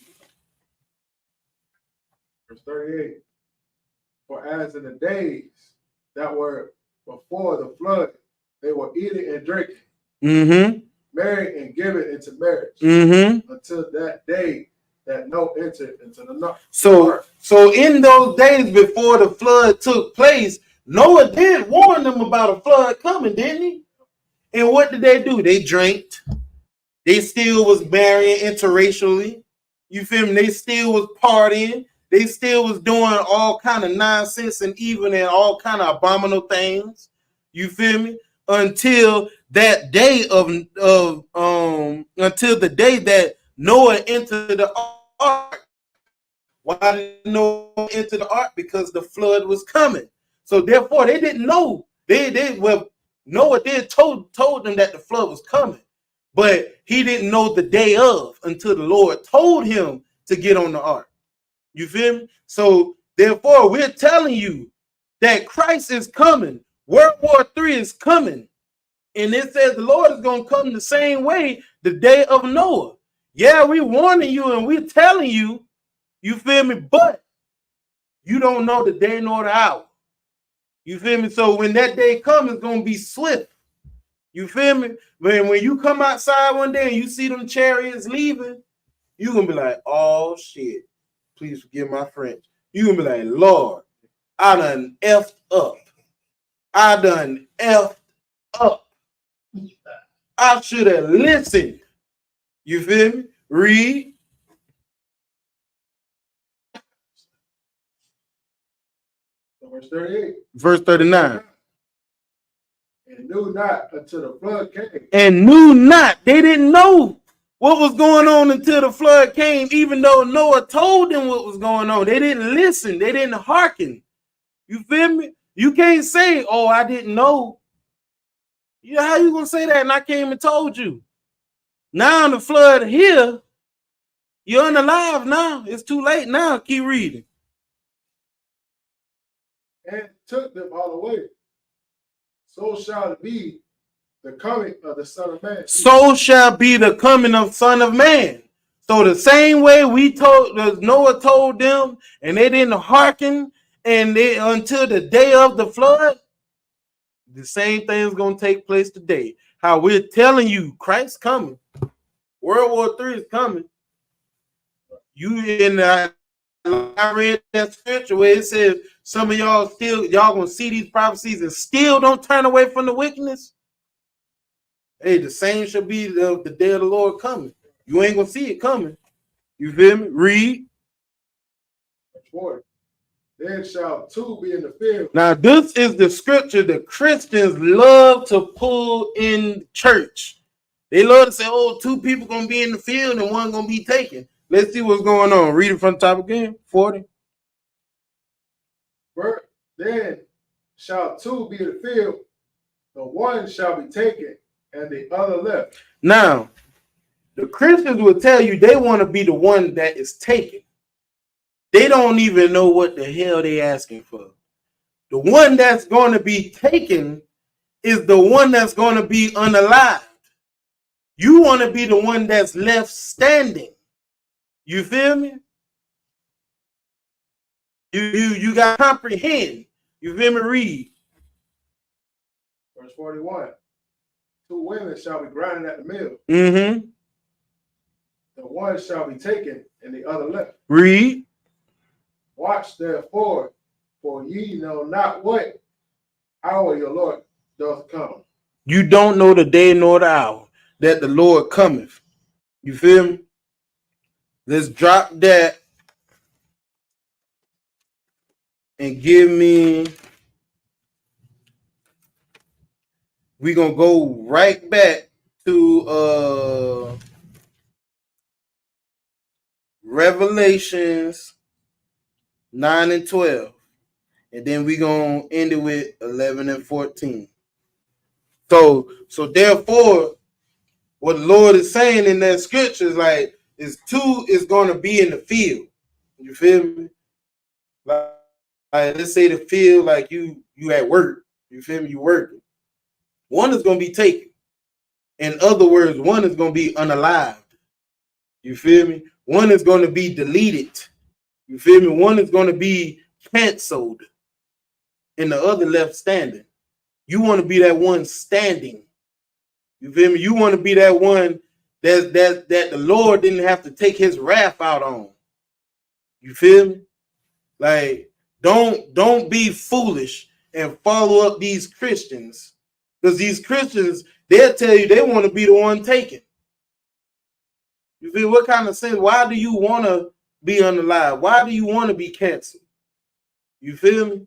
Verse 38. For as in the days that were before the flood, they were eating and drinking, marrying and giving into marriage, until that day that Noah entered into the ark. So in those days before the flood took place, Noah did warn them about a flood coming, didn't he? And what did they do? They drank. They still was marrying interracially. You feel me? They still was partying. They still was doing all kind of nonsense and even and all kind of abominable things. You feel me? Until that day until the day that Noah entered the ark. Why did Noah enter the ark? Because the flood was coming. So therefore, they didn't know. Noah did told them that the flood was coming, but he didn't know the day of until the Lord told him to get on the ark. You feel me? So therefore, we're telling you that Christ is coming. World War III is coming. And it says the Lord is going to come the same way the day of Noah. Yeah, we're warning you and we're telling you, you feel me? But you don't know the day nor the hour. You feel me? So when that day comes, it's going to be swift. You feel me? When you come outside one day and you see them chariots leaving, you're going to be like, oh, shit. Please forgive my French. You're going to be like, Lord, I done effed up. I done effed up. I should have listened. You feel me? Read. Verse 38. Verse 39. And knew not until the flood came. And knew not. They didn't know what was going on until the flood came, even though Noah told them what was going on. They didn't listen. They didn't hearken. You feel me? You can't say, oh, I didn't know. How you going to say that and I came and told you? Now the flood here, you're unalive now. It's too late now. Keep reading. And took them all away. So shall it be the coming of the Son of Man. So shall be the coming of Son of Man. So the same way Noah told them, and they didn't hearken, and until the day of the flood, the same thing is going to take place today. How we're telling you, Christ's coming. World War III is coming. I read that scripture where it says some of y'all gonna see these prophecies and still don't turn away from the wickedness. Hey, the same shall be the day of the Lord coming. You ain't gonna see it coming. You feel me? Read. 40. Then shall 2 be in the field. Now, this is the scripture that Christians love to pull in church. They love to say, oh, 2 people gonna be in the field and 1 gonna be taken. Let's see what's going on. Read it from the top again. 40. Then shall 2 be in the field, the 1 shall be taken, and the other left. Now, the Christians will tell you they want to be the one that is taken. They don't even know what the hell they asking for. The one that's going to be taken is the one that's going to be unalived. You want to be the one that's left standing. You feel me? You got to comprehend. You feel me? Read. Verse 41. 2 women shall be grinding at the mill. Mm-hmm. The one shall be taken and the other left. Read. Watch therefore, for ye know not what hour your Lord doth come. You don't know the day nor the hour that the Lord cometh. You feel me? Let's drop that and give me. We're going to go right back to Revelations 9 and 12. And then we're going to end it with 11 and 14. So therefore, what the Lord is saying in that scripture is like, is 2 is going to be in the field. You feel me? Like let's say the field, like you at work. You feel me? You working. 1 is going to be taken. In other words, 1 is going to be unalived. You feel me? 1 is going to be deleted. You feel me? 1 is going to be canceled. And the other left standing. You want to be that one standing. You feel me? You want to be that one that the Lord didn't have to take his wrath out on. You feel me? Like, don't be foolish and follow up these Christians. Because these Christians, they'll tell you they want to be the one taken. You feel what kind of sin? Why do you want to be unalive? Why do you want to be canceled? You feel me?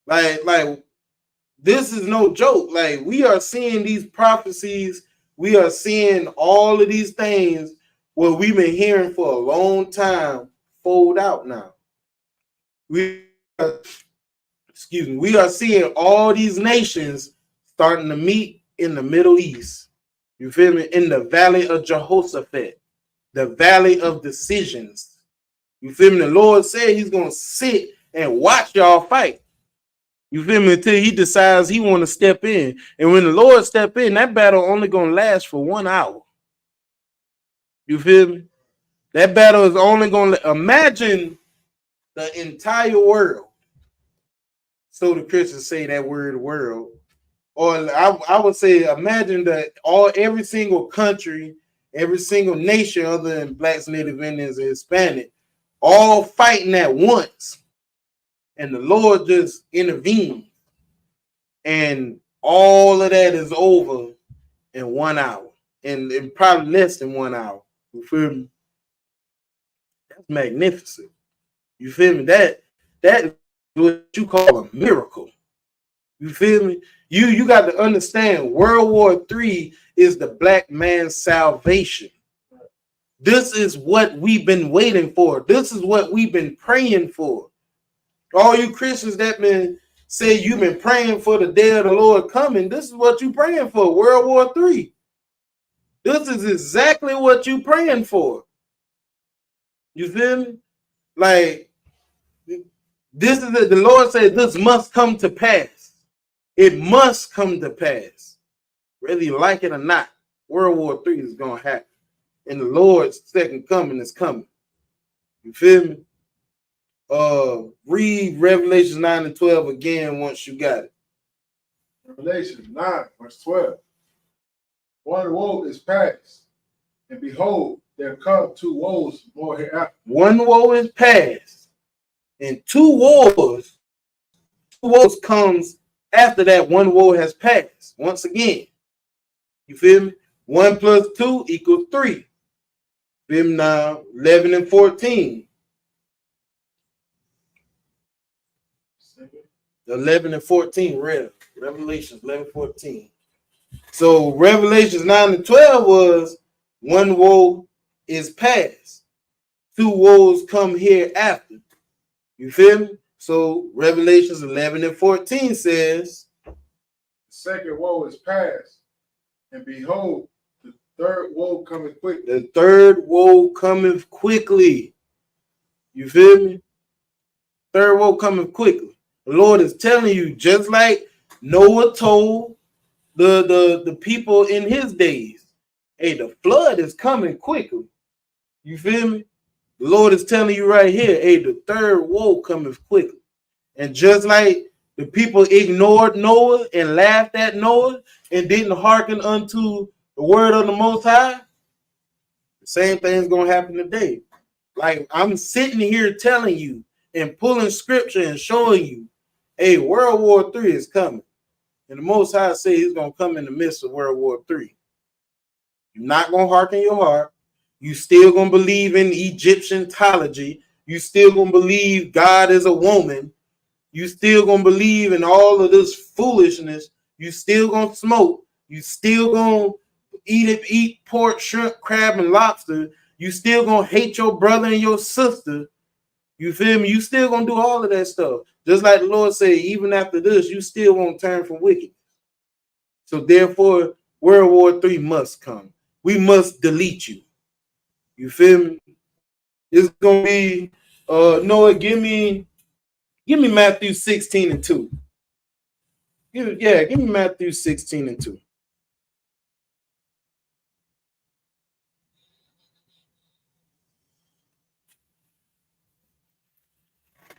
Like this is no joke. Like, we are seeing these prophecies. We are seeing all of these things what we've been hearing for a long time fold out now. We are seeing all these nations starting to meet in the Middle East. You feel me? In the valley of Jehoshaphat, the valley of decisions. You feel me? The Lord said he's going to sit and watch y'all fight. You feel me? Until he decides he want to step in. And when the Lord step in, that battle only going to last for 1 hour. You feel me? That battle is only going to imagine the entire world. So the Christians say that word world. Or I would say imagine that every single country, every single nation other than blacks, Native Indians, and Hispanic, all fighting at once. And the Lord just intervened. And all of that is over in 1 hour. And probably less than 1 hour. You feel me? That's magnificent. You feel me? That is what you call a miracle. You feel me? You got to understand World War III is the black man's salvation. This is what we've been waiting for. This is what we've been praying for. All you Christians that been say you've been praying for the day of the Lord coming, this is what you praying for, World War III. This is exactly what you praying for. You feel me? Like, this is the Lord said this must come to pass. It must come to pass. Whether you like it or not, World War III is going to happen. And the Lord's second coming is coming. You feel me? Read Revelations 9 and 12 again once you got it. Revelation 9, verse 12. 1 woe is past, and behold, there come 2 woes more hereafter. 1 woe is past, and 2 woes comes after that 1 woe has passed. Once again, you feel me? 1 plus 2 equals 3. Feel me now? 11 and 14. 11 and 14, Revelations 11, 14. So Revelations 9 and 12 was 1 woe is past. 2 woes come hereafter. You feel me? So Revelations 11 and 14 says, the second woe is past, and behold, the third woe cometh quickly. The third woe cometh quickly. You feel me? Third woe cometh quickly. The Lord is telling you, just like Noah told the people in his days, hey, the flood is coming quickly. You feel me? The Lord is telling you right here, hey, the third woe cometh quickly. And just like the people ignored Noah and laughed at Noah and didn't hearken unto the word of the Most High, the same thing's going to happen today. Like I'm sitting here telling you and pulling scripture and showing you, hey, World War III is coming. And the Most High say he's going to come in the midst of World War III. You're not going to hearken your heart. You still going to believe in Egyptian-tology. You still going to believe God is a woman. You still going to believe in all of this foolishness. You still going to smoke. You still going to eat pork, shrimp, crab, and lobster. You still going to hate your brother and your sister. You feel me? You still going to do all of that stuff. Just like the Lord said, even after this, you still won't turn from wicked. So therefore, World War III must come. We must delete you. You feel me? It's gonna be Noah, give me Matthew 16 and 2. Give me Matthew 16 and 2.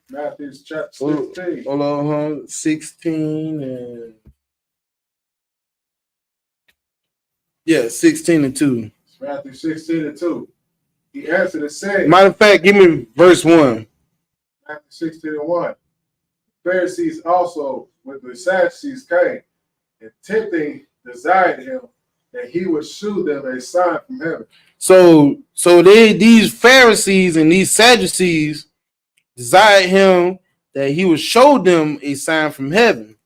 Matthew chapter 16. Hold on, 16 and 16 and 2. Matthew 16 and 2. He answered and said, Matter of fact, give me verse 1. Matthew 16 and 1. The Pharisees also with the Sadducees came, and tempting desired him that he would shew them a sign from heaven. So these Pharisees and these Sadducees desired him that he would show them a sign from heaven.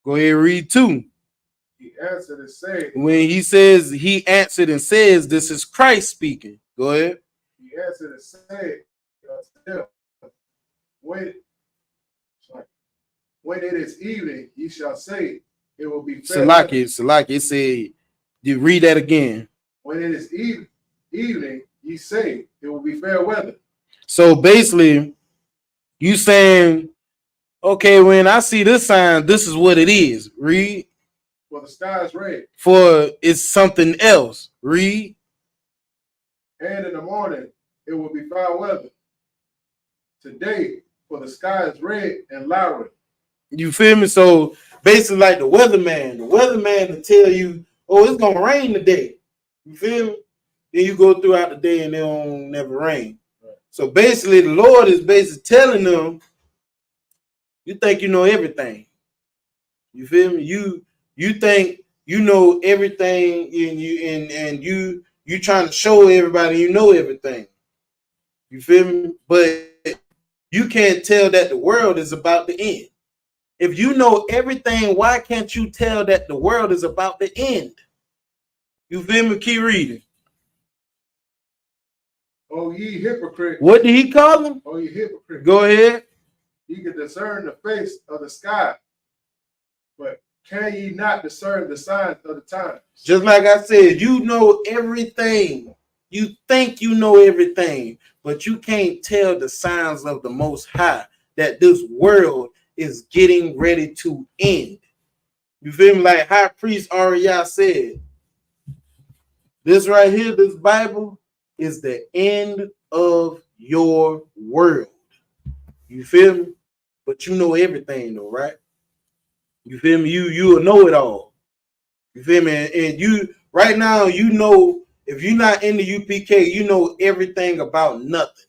Go ahead and read 2. He answered and said, When he says he answered and says, this is Christ speaking. Go ahead. He answered and said unto them, when it is evening, ye shall say, it will be fair. Salaki, it said, you read that again. When it is evening, ye say, it will be fair weather. So basically, you saying, okay, when I see this sign, this is what it is. Read. For the sky is red. For it's something else. Read. And in the morning, it will be foul weather. Today, for the sky is red and lowering. You feel me? So basically, like the weatherman to tell you, oh, it's gonna rain today. You feel me? Then you go throughout the day and it don't never rain. Right. So basically, the Lord is basically telling them, you think you know everything. You feel me? You think you know everything, and you trying to show everybody you know everything. You feel me? But you can't tell that the world is about to end. If you know everything, why can't you tell that the world is about to end? You feel me? Keep reading. Oh, ye hypocrite. What did he call them? Oh, ye hypocrite. Go ahead. Ye can discern the face of the sky, but can ye not discern the signs of the times? Just like I said, you know everything. You think you know everything, but you can't tell the signs of the Most High that this world is getting ready to end. You feel me? Like High Priest Ariah said, this right here, this Bible is the end of your world. You feel me? But you know everything though, right? You feel me? You'll know it all. You feel me? And you right now, you know, if you're not in the UPK, you know everything about nothing.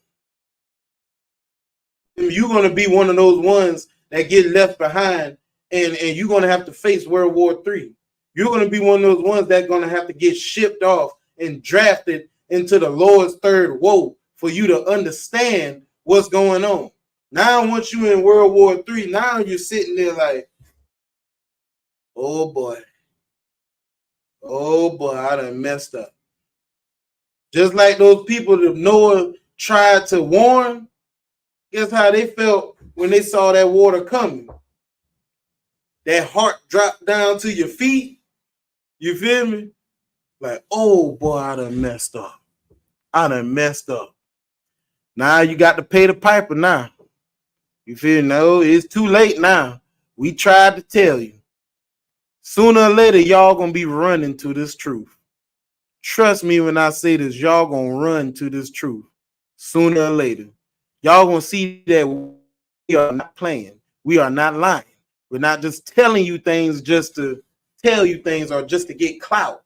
You're gonna be one of those ones that get left behind, and you're gonna have to face World War III. You're gonna be one of those ones that's gonna have to get shipped off and drafted into the Lord's third woe for you to understand what's going on. Now, once you're in World War III, now you're sitting there like, oh boy, I done messed up. Just like those people that Noah tried to warn, guess how they felt when they saw that water coming? That heart dropped down to your feet. You feel me? Like, oh boy, I done messed up. Now you got to pay the piper now. You feel me? No, it's too late now. We tried to tell you. Sooner or later, y'all gonna be running to this truth. Trust me when I say this, y'all gonna run to this truth. sooner or later. Y'all gonna see that we are not playing. We are not lying. We're not just telling you things just to tell you things or just to get clout.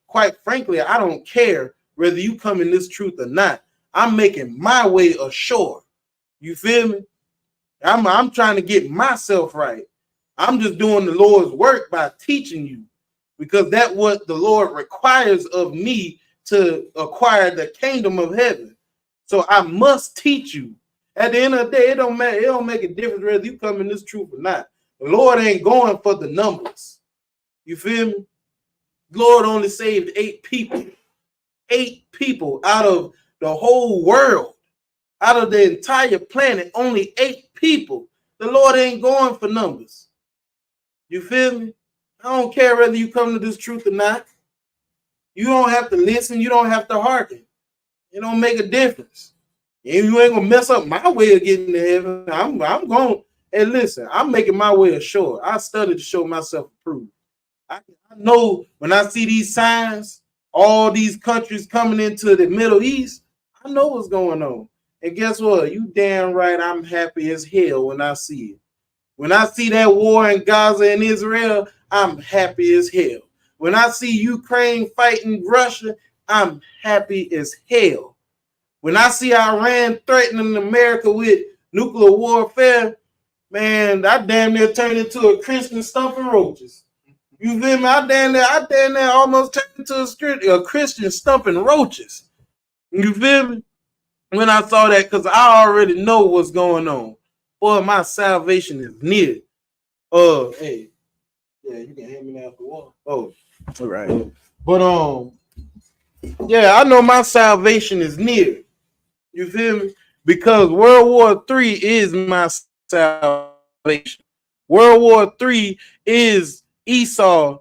Quite frankly, I don't care whether you come in this truth or not. I'm making my way ashore. You feel me? I'm trying to get myself right. I'm just doing the Lord's work by teaching you, because that's what the Lord requires of me to acquire the kingdom of heaven. So I must teach you. At the end of the day, it don't matter. It don't make a difference whether you come in this truth or not. The Lord ain't going for the numbers. You feel me? The Lord only saved 8 people. 8 people out of the whole world. Out of the entire planet, only 8 people. The Lord ain't going for numbers. You feel me? I don't care whether you come to this truth or not. You don't have to listen. You don't have to hearken. It don't make a difference. And you ain't gonna mess up my way of getting to heaven. I'm going. Hey, listen, I'm making my way ashore. I studied to show myself approved. I know when I see these signs, all these countries coming into the Middle East, I know what's going on. And guess what? You damn right I'm happy as hell when I see it. When I see that war in Gaza and Israel, I'm happy as hell. When I see Ukraine fighting Russia, I'm happy as hell. When I see Iran threatening America with nuclear warfare, man, I damn near turned into a Christian stumping roaches. You feel me? I damn near almost turned into a Christian stumping roaches. You feel me? When I saw that, because I already know what's going on. Boy, my salvation is near. Hey, yeah, you can hand me that for water. Oh, all right. But yeah, I know my salvation is near. You feel me? Because World War III is my salvation. World War III is Esau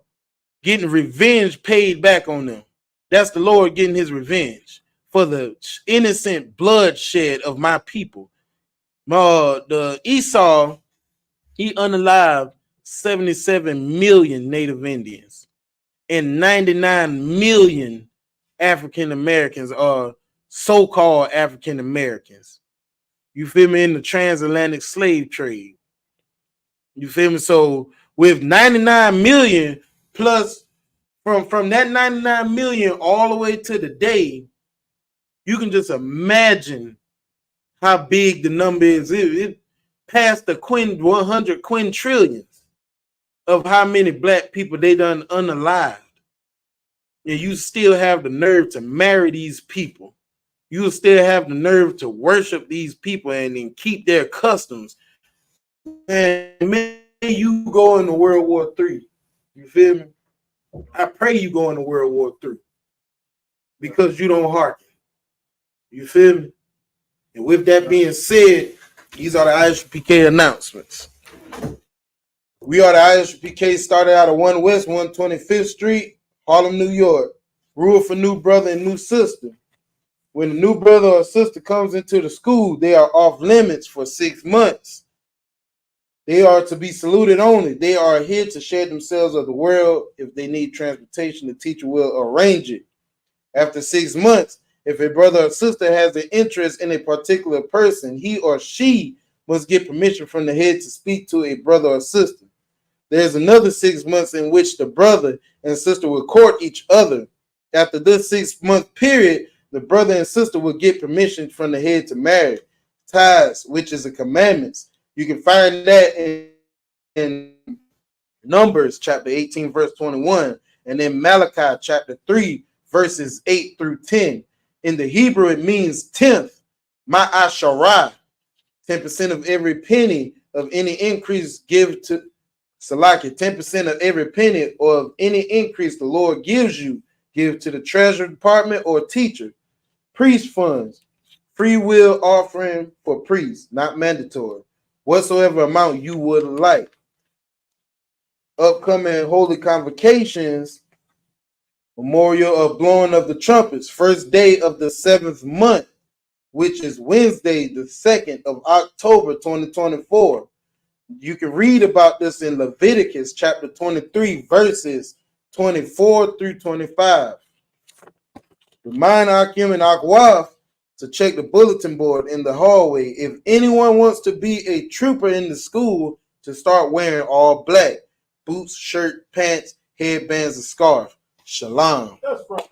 getting revenge paid back on them. That's the Lord getting his revenge for the innocent bloodshed of my people. The Esau, he unalived 77 million Native Indians and 99 million African Americans, or so-called African Americans. You feel me? In the transatlantic slave trade. You feel me? So with 99 million plus from that 99 million all the way to the day, you can just imagine how big the number is. It passed the 100 quintillions of how many black people they done unalived. And you still have the nerve to marry these people. You still have the nerve to worship these people and then keep their customs. And may you go into World War III. You feel me? I pray you go into World War III because you don't hearken. You feel me? And with that being said, these are the Isupk announcements. We are the Isupk, started out of 1 West 125th Street, Harlem, New York. Rule for new brother and new sister. When a new brother or sister comes into the school, they are off limits for 6 months. They are to be saluted only. They are here to share themselves of the world. If they need transportation, the teacher will arrange it. After 6 months, if a brother or sister has an interest in a particular person, he or she must get permission from the head to speak to a brother or sister. There's another 6 months in which the brother and sister will court each other. After this 6-month period, the brother and sister will get permission from the head to marry. Ties, which is a commandments. You can find that in Numbers chapter 18, verse 21, and in Malachi chapter 3, verses 8 through 10. In the Hebrew, it means tenth, ma'asharah, 10% of every penny of any increase give to Salaki, 10% of every penny or of any increase the Lord gives you, give to the treasury department or teacher. Priest funds, free will offering for priests, not mandatory. Whatsoever amount you would like. Upcoming holy convocations, memorial of blowing of the trumpets, first day of the 7th month, which is Wednesday, the 2nd of October, 2024. You can read about this in Leviticus chapter 23, verses 24 through 25. Remind Akim and Akwaf to check the bulletin board in the hallway. If anyone wants to be a trooper in the school, to start wearing all black. Boots, shirt, pants, headbands, and scarf. Shalom. That's right.